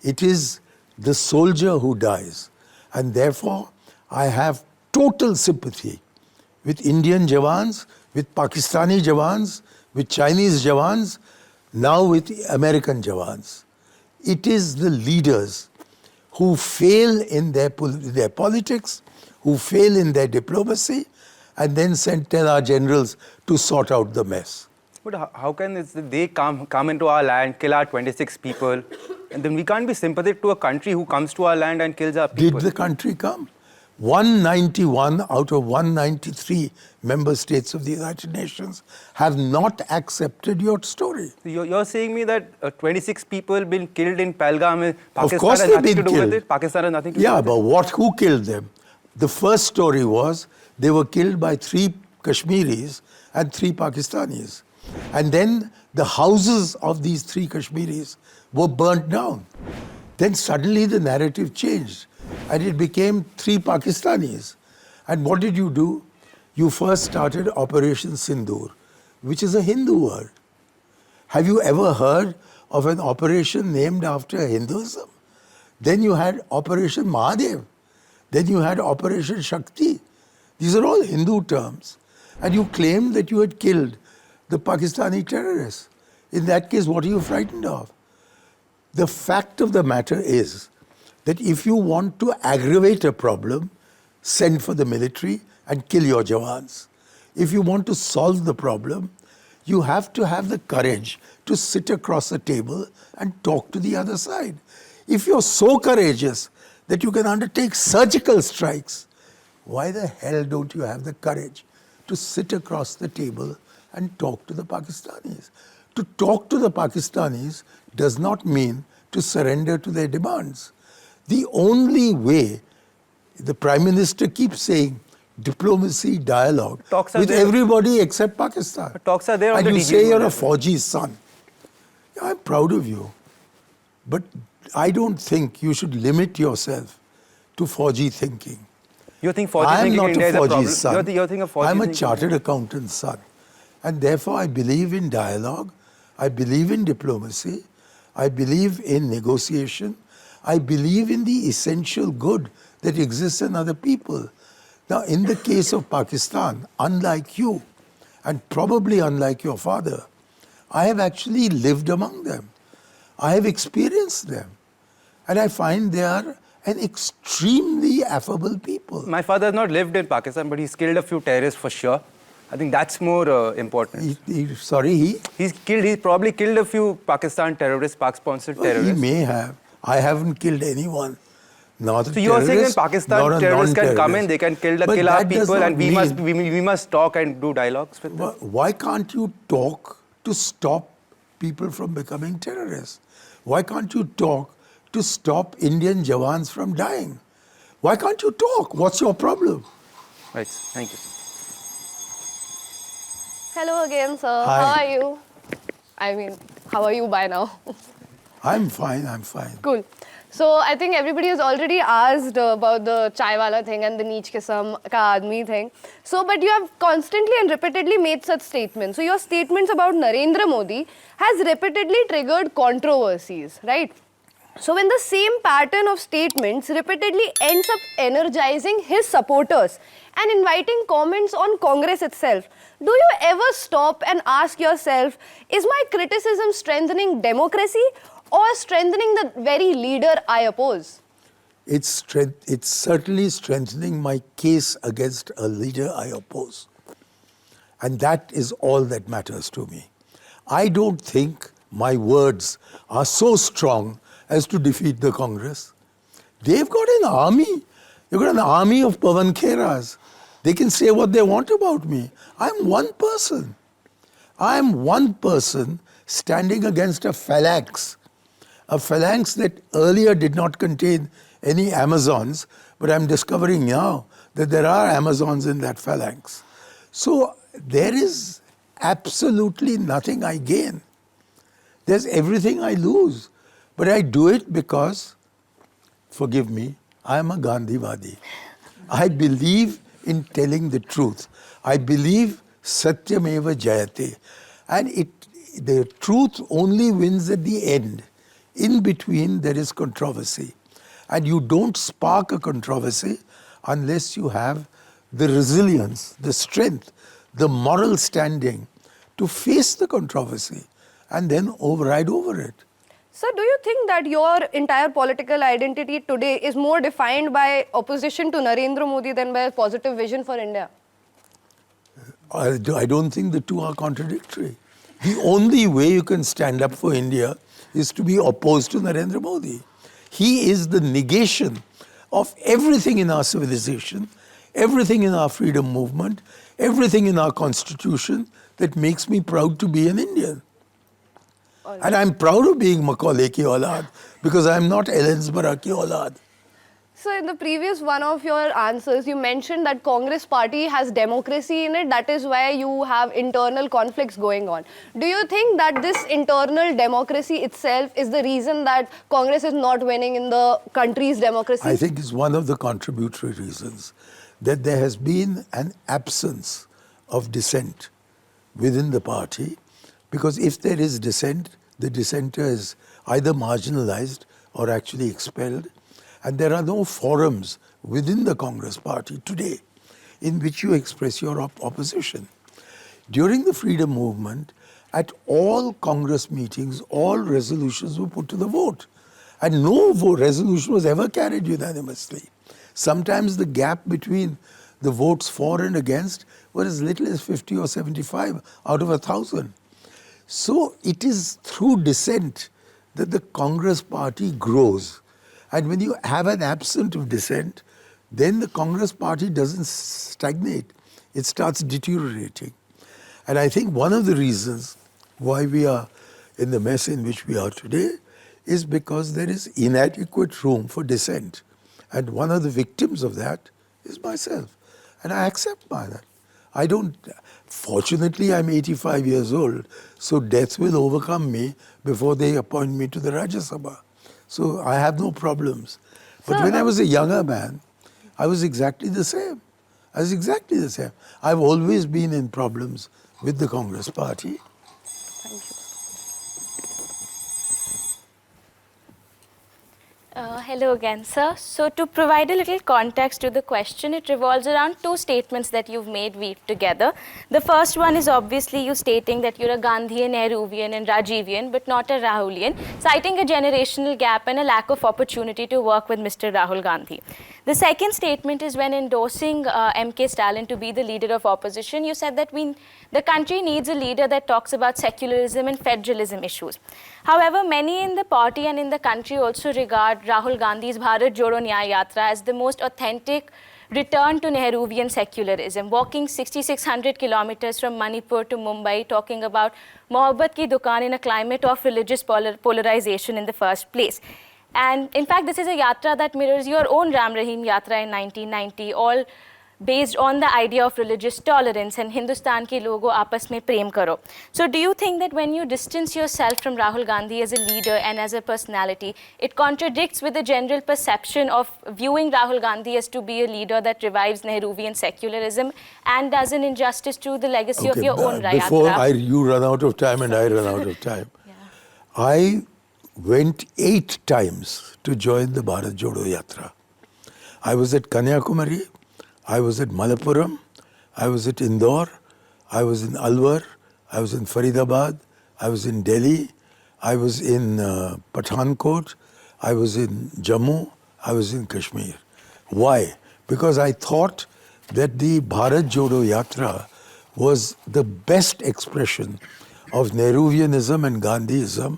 It is the soldier who dies, and therefore I have total sympathy with Indian Jawans, with Pakistani Jawans, with Chinese Jawans, now with American Jawans. It is the leaders who fail in their politics, who fail in their diplomacy, and then tell our generals to sort out the mess. But how can they come into our land, kill our 26 people, and then we can't be sympathetic to a country who comes to our land and kills our people? Did the country come? 191 out of 193 member states of the United Nations have not accepted your story. So you're saying me that 26 people been killed in Pahalgam, Pakistan Of course has they've nothing been to do killed. with it? Pakistan has nothing to do Yeah, with but it? who killed them? The first story was they were killed by 3 Kashmiris and 3 Pakistanis. And then the houses of these 3 Kashmiris were burnt down. Then suddenly the narrative changed and it became 3 Pakistanis. And what did you do? You first started Operation Sindoor, which is a Hindu word. Have you ever heard of an operation named after Hinduism? Then you had Operation Mahadev. Then you had Operation Shakti. These are all Hindu terms. And you claimed that you had killed the Pakistani terrorists. In that case, what are you frightened of? The fact of the matter is that if you want to aggravate a problem, send for the military and kill your Jawans. If you want to solve the problem, you have to have the courage to sit across the table and talk to the other side. If you're so courageous that you can undertake surgical strikes, why the hell don't you have the courage to sit across the table and talk to the Pakistanis? To talk to the Pakistanis does not mean to surrender to their demands. The only way, the Prime Minister keeps saying, diplomacy, dialogue, with everybody except Pakistan. But talks are there on and the you DG say you're a level. Fauji's son. I'm proud of you. But I don't think you should limit yourself to Fauji thinking. You think Fauji I'm thinking not India a is a problem? Fauji's son. You're thinking of Fauji I'm a thinking chartered accountant's son. And therefore I believe in dialogue. I believe in diplomacy. I believe in negotiation. I believe in the essential good that exists in other people. Now, in the case of Pakistan, unlike you, and probably unlike your father, I have actually lived among them. I have experienced them. And I find they are an extremely affable people. My father has not lived in Pakistan, but he's killed a few terrorists for sure. I think that's more important. He's probably killed a few Pakistan terrorists, Pak-sponsored terrorists. He may have. I haven't killed anyone. Not a So you are saying in terrorist, Pakistan nor a terrorists can come in, non-terrorist. they can But kill our that does people, not and we mean- must talk and do dialogues with them. Why can't you talk to stop people from becoming terrorists? Why can't you talk to stop Indian Jawans from dying? Why can't you talk? What's your problem? Right, thank you. Hello again, sir. Hi. How are you? I mean, how are you by now? I'm fine, I'm fine. Cool. So I think everybody has already asked about the chai wala thing and the neech kisam ka aadmi thing. So, but you have constantly and repeatedly made such statements. So your statements about Narendra Modi has repeatedly triggered controversies, right? So when the same pattern of statements repeatedly ends up energizing his supporters and inviting comments on Congress itself, do you ever stop and ask yourself, is my criticism strengthening democracy or strengthening the very leader I oppose? It's certainly strengthening my case against a leader I oppose. And that is all that matters to me. I don't think my words are so strong as to defeat the Congress. They've got an army. They've got an army of Pawan Kheras. They can say what they want about me. I'm one person. I'm one person standing against a phalanx that earlier did not contain any Amazons, But I'm discovering now that there are Amazons in that phalanx. So there is absolutely nothing I gain. There's everything I lose. But I do it because, forgive me, I am a Gandhivadi. I believe in telling the truth. I believe Satyameva Jayate. And the truth only wins at the end. In between, there is controversy. And you don't spark a controversy unless you have the resilience, the strength, the moral standing to face the controversy and then override over it. Sir, do you think that your entire political identity today is more defined by opposition to Narendra Modi than by a positive vision for India? I don't think the two are contradictory. The only way you can stand up for India is to be opposed to Narendra Modi. He is the negation of everything in our civilization, everything in our freedom movement, everything in our constitution that makes me proud to be an Indian. And I'm proud of being Macaulay ki aulad because I'm not Ellensborough ki aulad. So in the previous one of your answers, you mentioned that Congress party has democracy in it. That is why you have internal conflicts going on. Do you think that this internal democracy itself is the reason that Congress is not winning in the country's democracy? I think it's one of the contributory reasons that there has been an absence of dissent within the party, because if there is dissent, the dissenter is either marginalized or actually expelled. And there are no forums within the Congress party today in which you express your opposition. During the freedom movement, at all Congress meetings, all resolutions were put to the vote. And no resolution was ever carried unanimously. Sometimes the gap between the votes for and against were as little as 50 or 75 out of 1,000. So it is through dissent that the Congress party grows. And when you have an absence of dissent, then the Congress party doesn't stagnate. It starts deteriorating. And I think one of the reasons why we are in the mess in which we are today is because there is inadequate room for dissent. And one of the victims of that is myself. And I accept that. Fortunately, I'm 85 years old, so death will overcome me before they appoint me to the Rajya Sabha. So I have no problems. But when I was a younger man, I was exactly the same. I've always been in problems with the Congress party. Thank you. Hello again, sir. So to provide a little context to the question, it revolves around two statements that you've made weaved together. The first one is obviously you stating that you're a Gandhian, Nehruvian and Rajivian, but not a Rahulian, citing a generational gap and a lack of opportunity to work with Mr. Rahul Gandhi. The second statement is when endorsing M.K. Stalin to be the leader of opposition, you said that the country needs a leader that talks about secularism and federalism issues. However, many in the party and in the country also regard Rahul Gandhi's Bharat Jodo Nyaya Yatra as the most authentic return to Nehruvian secularism, walking 6,600 kilometers from Manipur to Mumbai, talking about Mohabbat ki Dukaan in a climate of religious polarization in the first place. And in fact, this is a yatra that mirrors your own Ram Rahim Yatra in 1990, all based on the idea of religious tolerance and Hindustan ke logo aapas mein prem karo. So do you think that when you distance yourself from Rahul Gandhi as a leader and as a personality, it contradicts with the general perception of viewing Rahul Gandhi as to be a leader that revives Nehruvian secularism and does an injustice to the legacy of your own Yatra? Before you run out of time and I run out of time, I went 8 times to join the Bharat Jodo Yatra. I was at Kanyakumari, I was at Malappuram, I was at Indore, I was in Alwar, I was in Faridabad, I was in Delhi, I was in Pathankot, I was in Jammu, I was in Kashmir. Why? Because I thought that the Bharat Jodo Yatra was the best expression of Nehruvianism and Gandhiism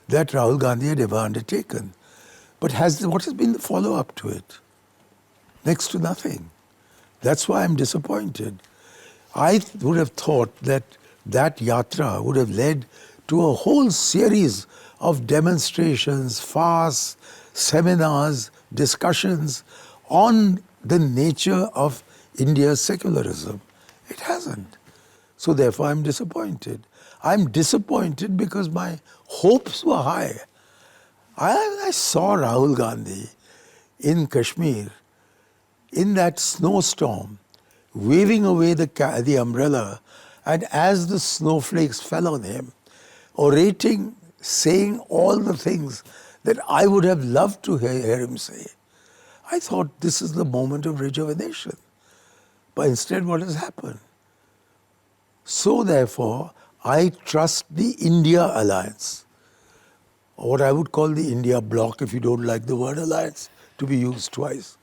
that Rahul Gandhi had ever undertaken. But what has been the follow-up to it? Next to nothing. That's why I'm disappointed. I would have thought that that yatra would have led to a whole series of demonstrations, fasts, seminars, discussions on the nature of India's secularism. It hasn't. So therefore I'm disappointed. I'm disappointed because my hopes were high. I saw Rahul Gandhi in Kashmir in that snowstorm, waving away the umbrella, and as the snowflakes fell on him, orating, saying all the things that I would have loved to hear him say. I thought this is the moment of rejuvenation. But instead, what has happened? So therefore, I trust the India alliance, or what I would call the India bloc, if you don't like the word alliance to be used twice.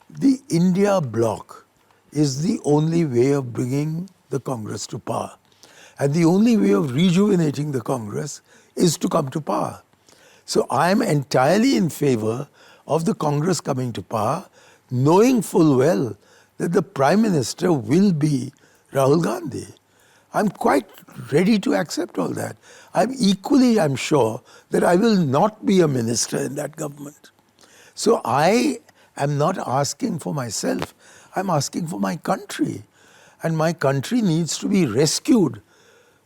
The India bloc is the only way of bringing the Congress to power. And the only way of rejuvenating the Congress is to come to power. So I am entirely in favor of the Congress coming to power, knowing full well that the Prime Minister will be Rahul Gandhi. I'm quite ready to accept all that. I'm sure that I will not be a minister in that government. So I am not asking for myself, I'm asking for my country. And my country needs to be rescued.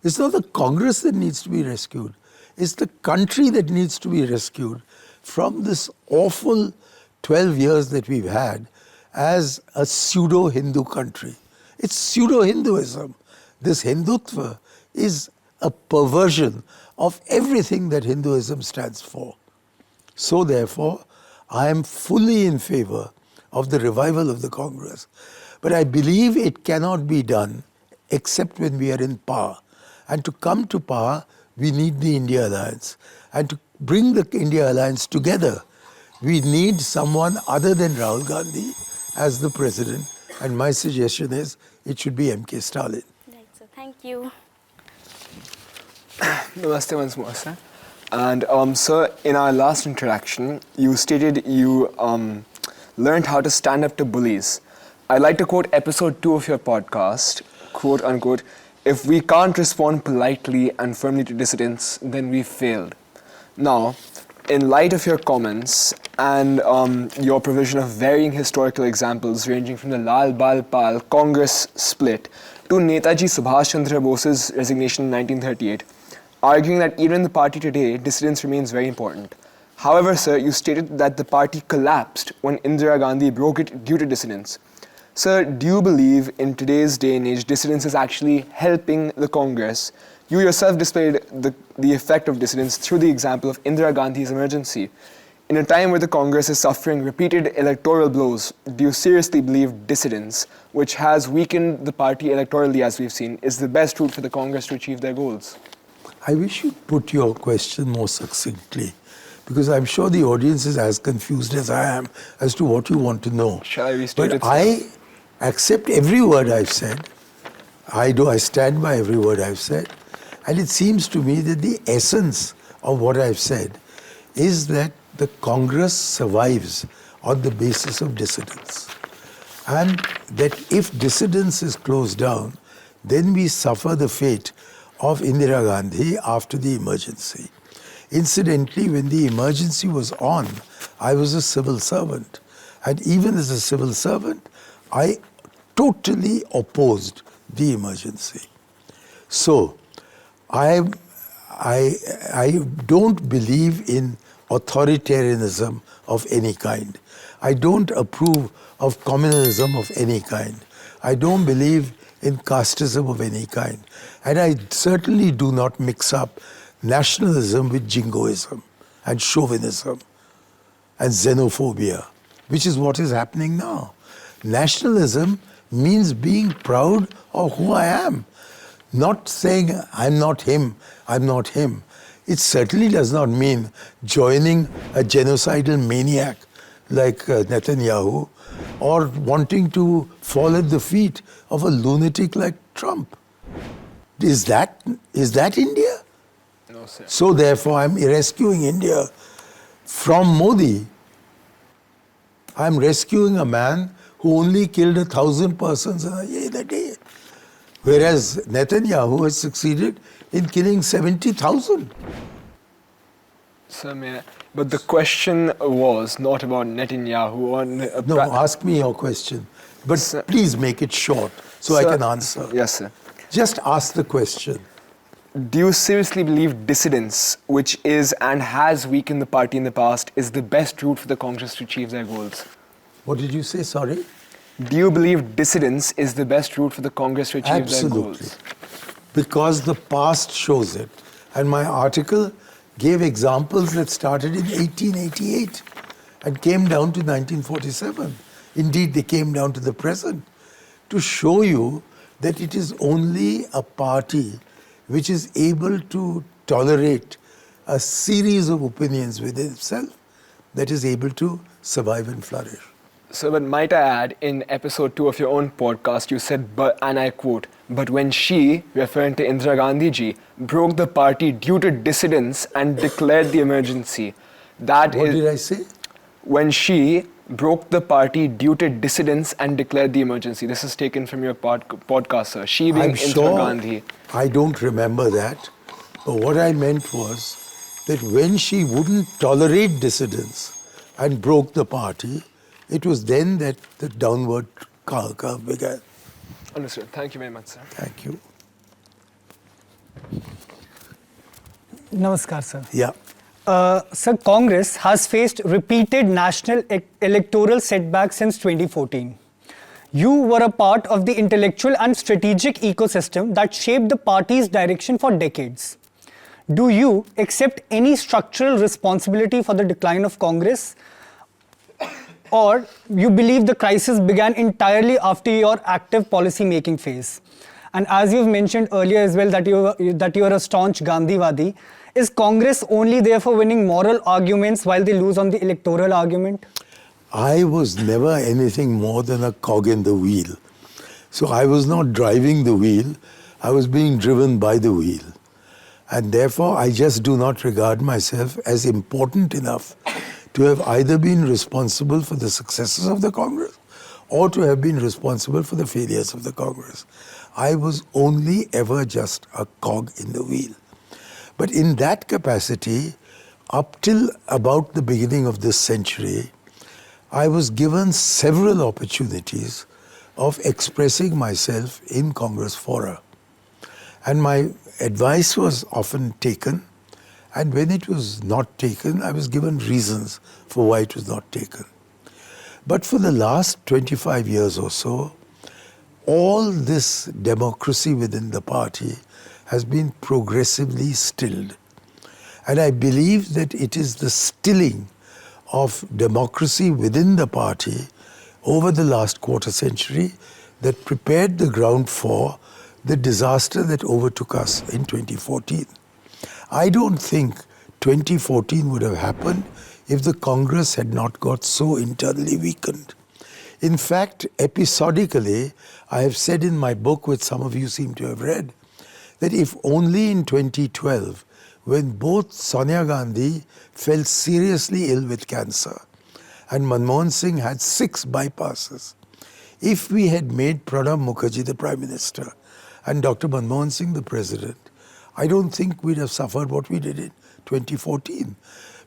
It's not the Congress that needs to be rescued. It's the country that needs to be rescued from this awful 12 years that we've had as a pseudo-Hindu country. It's pseudo-Hinduism. This Hindutva is a perversion of everything that Hinduism stands for. So therefore, I am fully in favor of the revival of the Congress. But I believe it cannot be done except when we are in power. And to come to power, we need the India Alliance. And to bring the India Alliance together, we need someone other than Rahul Gandhi as the president. And my suggestion is it should be M.K. Stalin. Right, so thank you. Namaste once more, sir. And sir, in our last interaction, you stated you learned how to stand up to bullies. I'd like to quote episode 2 of your podcast, quote unquote, "If we can't respond politely and firmly to dissidents, then we failed." Now, in light of your comments and your provision of varying historical examples ranging from the Lal Bal Pal Congress split to Netaji Subhash Chandra Bose's resignation in 1938, arguing that even in the party today, dissidence remains very important. However, sir, you stated that the party collapsed when Indira Gandhi broke it due to dissidence. Sir, do you believe in today's day and age dissidence is actually helping the Congress? You yourself displayed the effect of dissidence through the example of Indira Gandhi's emergency. In a time where the Congress is suffering repeated electoral blows, do you seriously believe dissidence, which has weakened the party electorally as we've seen, is the best route for the Congress to achieve their goals? I wish you'd put your question more succinctly, because I'm sure the audience is as confused as I am as to what you want to know. Shall I restate it? But I accept every word I've said. I stand by every word I've said. And it seems to me that the essence of what I've said is that the Congress survives on the basis of dissidence. And that if dissidence is closed down, then we suffer the fate of Indira Gandhi after the emergency. Incidentally, when the emergency was on, I was a civil servant. And even as a civil servant, I totally opposed the emergency. So, I don't believe in authoritarianism of any kind. I don't approve of communalism of any kind. I don't believe in casteism of any kind. And I certainly do not mix up nationalism with jingoism and chauvinism and xenophobia, which is what is happening now. Nationalism means being proud of who I am. Not saying, I'm not him, I'm not him. It certainly does not mean joining a genocidal maniac like Netanyahu or wanting to fall at the feet of a lunatic like Trump. Is that India? No, sir. So therefore, I'm rescuing India from Modi. I'm rescuing a man who only killed 1,000 persons in a day. Whereas Netanyahu has succeeded in killing 70,000. Sir, But the question was not about Netanyahu or... No, ask me your question. But Sir, please make it short so I Sir, can answer. Yes, sir. Just ask the question. Do you seriously believe dissidence, which is and has weakened the party in the past, is the best route for the Congress to achieve their goals? What did you say? Sorry? Do you believe dissidence is the best route for the Congress to achieve their goals? Absolutely. Because the past shows it. And my article gave examples that started in 1888 and came down to 1947. Indeed, they came down to the present to show you that it is only a party which is able to tolerate a series of opinions within itself that is able to survive and flourish. So, but might I add, in episode 2 of your own podcast, you said, but, and I quote, but when she, referring to Indira Gandhi ji, broke the party due to dissidence and declared the emergency, What did I say? When she broke the party due to dissidence and declared the emergency. This is taken from your podcast, sir. She being I'm Indira sure Gandhi. I don't remember that. But what I meant was that when she wouldn't tolerate dissidence and broke the party, it was then that the downward curve began. Understood. Thank you very much, sir. Thank you. Namaskar, sir. Yeah. Sir, Congress has faced repeated national electoral setbacks since 2014. You were a part of the intellectual and strategic ecosystem that shaped the party's direction for decades. Do you accept any structural responsibility for the decline of Congress? Or you believe the crisis began entirely after your active policy-making phase? And as you've mentioned earlier as well that you are a staunch Gandhiwadi, is Congress only there for winning moral arguments while they lose on the electoral argument? I was never anything more than a cog in the wheel. So I was not driving the wheel, I was being driven by the wheel. And therefore, I just do not regard myself as important enough to have either been responsible for the successes of the Congress or to have been responsible for the failures of the Congress. I was only ever just a cog in the wheel. But in that capacity, up till about the beginning of this century, I was given several opportunities of expressing myself in Congress fora. And my advice was often taken, and when it was not taken, I was given reasons for why it was not taken. But for the last 25 years or so, all this democracy within the party has been progressively stilled. And I believe that it is the stilling of democracy within the party over the last quarter century that prepared the ground for the disaster that overtook us in 2014. I don't think 2014 would have happened if the Congress had not got so internally weakened. In fact, episodically, I have said in my book, which some of you seem to have read, that if only in 2012, when both Sonia Gandhi fell seriously ill with cancer and Manmohan Singh had 6 bypasses, if we had made Pranab Mukherjee the Prime Minister and Dr. Manmohan Singh the President, I don't think we'd have suffered what we did in 2014.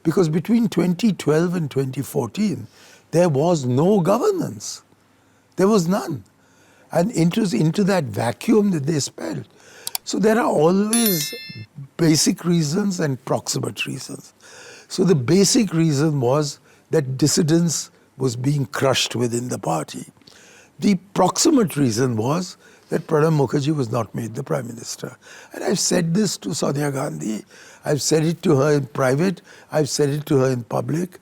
Because between 2012 and 2014, there was no governance. There was none. And it was into that vacuum that they spelled. So there are always basic reasons and proximate reasons. So the basic reason was that dissidence was being crushed within the party. The proximate reason was that Pranab Mukherjee was not made the Prime Minister. And I've said this to Sonia Gandhi, I've said it to her in private, I've said it to her in public.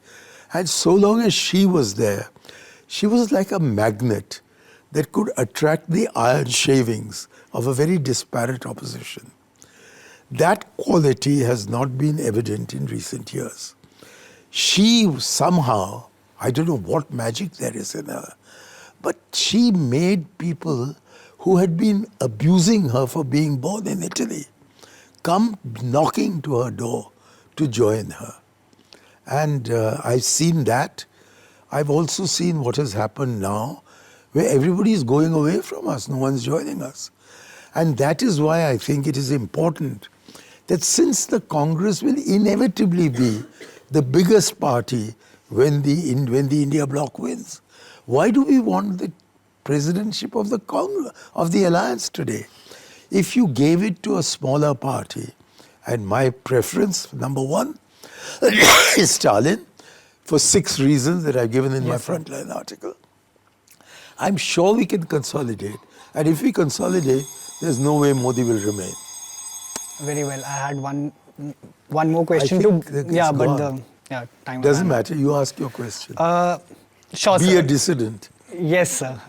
And so long as she was there, she was like a magnet that could attract the iron shavings of a very disparate opposition. That quality has not been evident in recent years. She somehow, I don't know what magic there is in her, but she made people who had been abusing her for being born in Italy come knocking to her door to join her. And I've seen that. I've also seen what has happened now, where everybody is going away from us, no one's joining us. And that is why I think it is important that since the Congress will inevitably be the biggest party when the India bloc wins? Why do we want the presidentship of the alliance today? If you gave it to a smaller party, and my preference, number one, is Stalin, for 6 reasons that I've given in my frontline article. I'm sure we can consolidate, and if we consolidate, there's no way Modi will remain. Very well. I had one more question time doesn't matter. You ask your question. Sure, Be sir. a dissident. Yes, sir.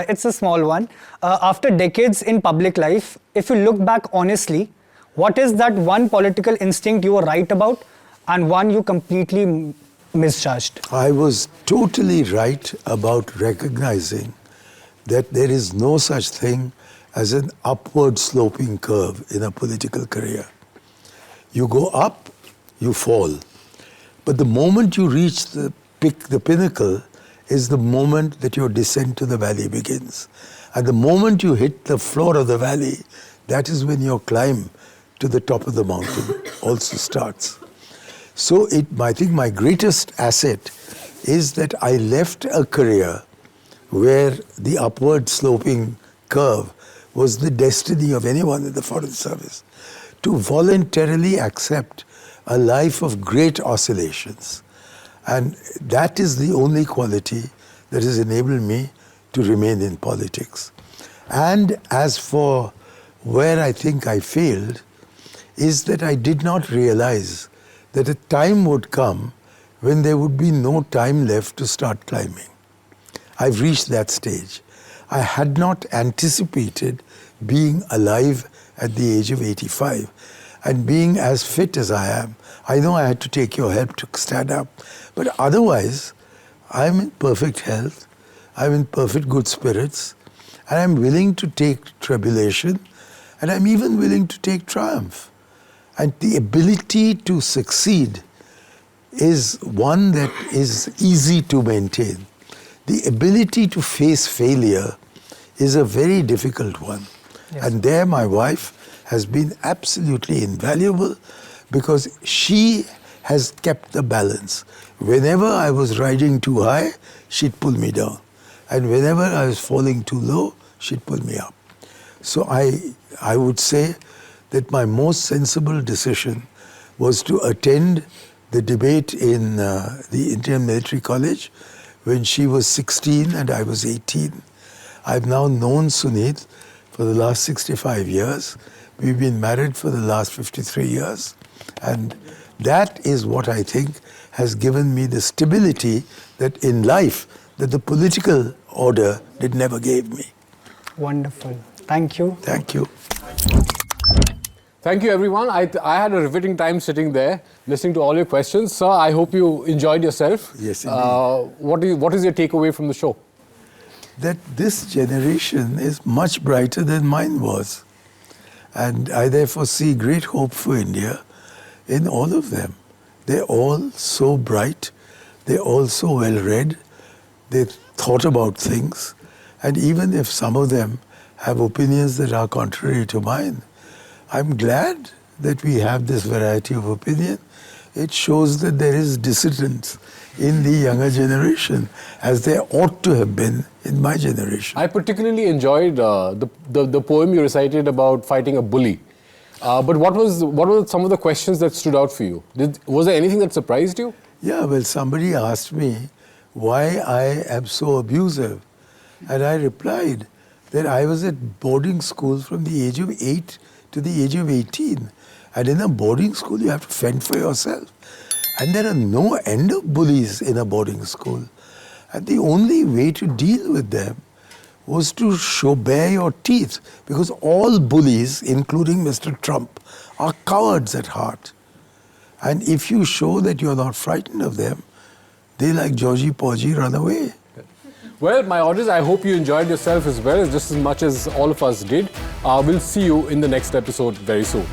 It's a small one. After decades in public life, if you look back honestly, what is that one political instinct you were right about and one you completely misjudged? I was totally right about recognizing that there is no such thing as an upward sloping curve in a political career. You go up, you fall. But the moment you reach the pinnacle is the moment that your descent to the valley begins. And the moment you hit the floor of the valley, that is when your climb to the top of the mountain also starts. So I think my greatest asset is that I left a career where the upward sloping curve was the destiny of anyone in the Foreign Service, to voluntarily accept a life of great oscillations. And that is the only quality that has enabled me to remain in politics. And as for where I think I failed, is that I did not realize that a time would come when there would be no time left to start climbing. I've reached that stage. I had not anticipated being alive at the age of 85 and being as fit as I am. I know I had to take your help to stand up, but otherwise, I'm in perfect health, I'm in perfect good spirits, and I'm willing to take tribulation, and I'm even willing to take triumph. And the ability to succeed is one that is easy to maintain. The ability to face failure is a very difficult one. Yes. And there my wife has been absolutely invaluable because she has kept the balance. Whenever I was riding too high, she'd pull me down. And whenever I was falling too low, she'd pull me up. So I would say that my most sensible decision was to attend the debate in the Indian Military College when she was 16 and I was 18. I've now known Sunit for the last 65 years. We've been married for the last 53 years. And that is what I think has given me the stability that in life, that the political order did never give me. Wonderful. Thank you. Thank you. Thank you, everyone. I had a riveting time sitting there, listening to all your questions. Sir, I hope you enjoyed yourself. Yes, indeed. What is your takeaway from the show? That this generation is much brighter than mine was. And I therefore see great hope for India in all of them. They're all so bright. They're all so well read. They thought about things. And even if some of them have opinions that are contrary to mine, I'm glad that we have this variety of opinion. It shows that there is dissidence in the younger generation, as there ought to have been in my generation. I particularly enjoyed the poem you recited about fighting a bully. But what were some of the questions that stood out for you? Was there anything that surprised you? Yeah, well, somebody asked me why I am so abusive. And I replied that I was at boarding school from the age of 8 to the age of 18. And in a boarding school, you have to fend for yourself. And there are no end of bullies in a boarding school. And the only way to deal with them was to show bare your teeth, because all bullies, including Mr. Trump, are cowards at heart. And if you show that you're not frightened of them, they, like Georgie Porgy, run away. Well, my audience, I hope you enjoyed yourself as well, just as much as all of us did. We'll see you in the next episode very soon.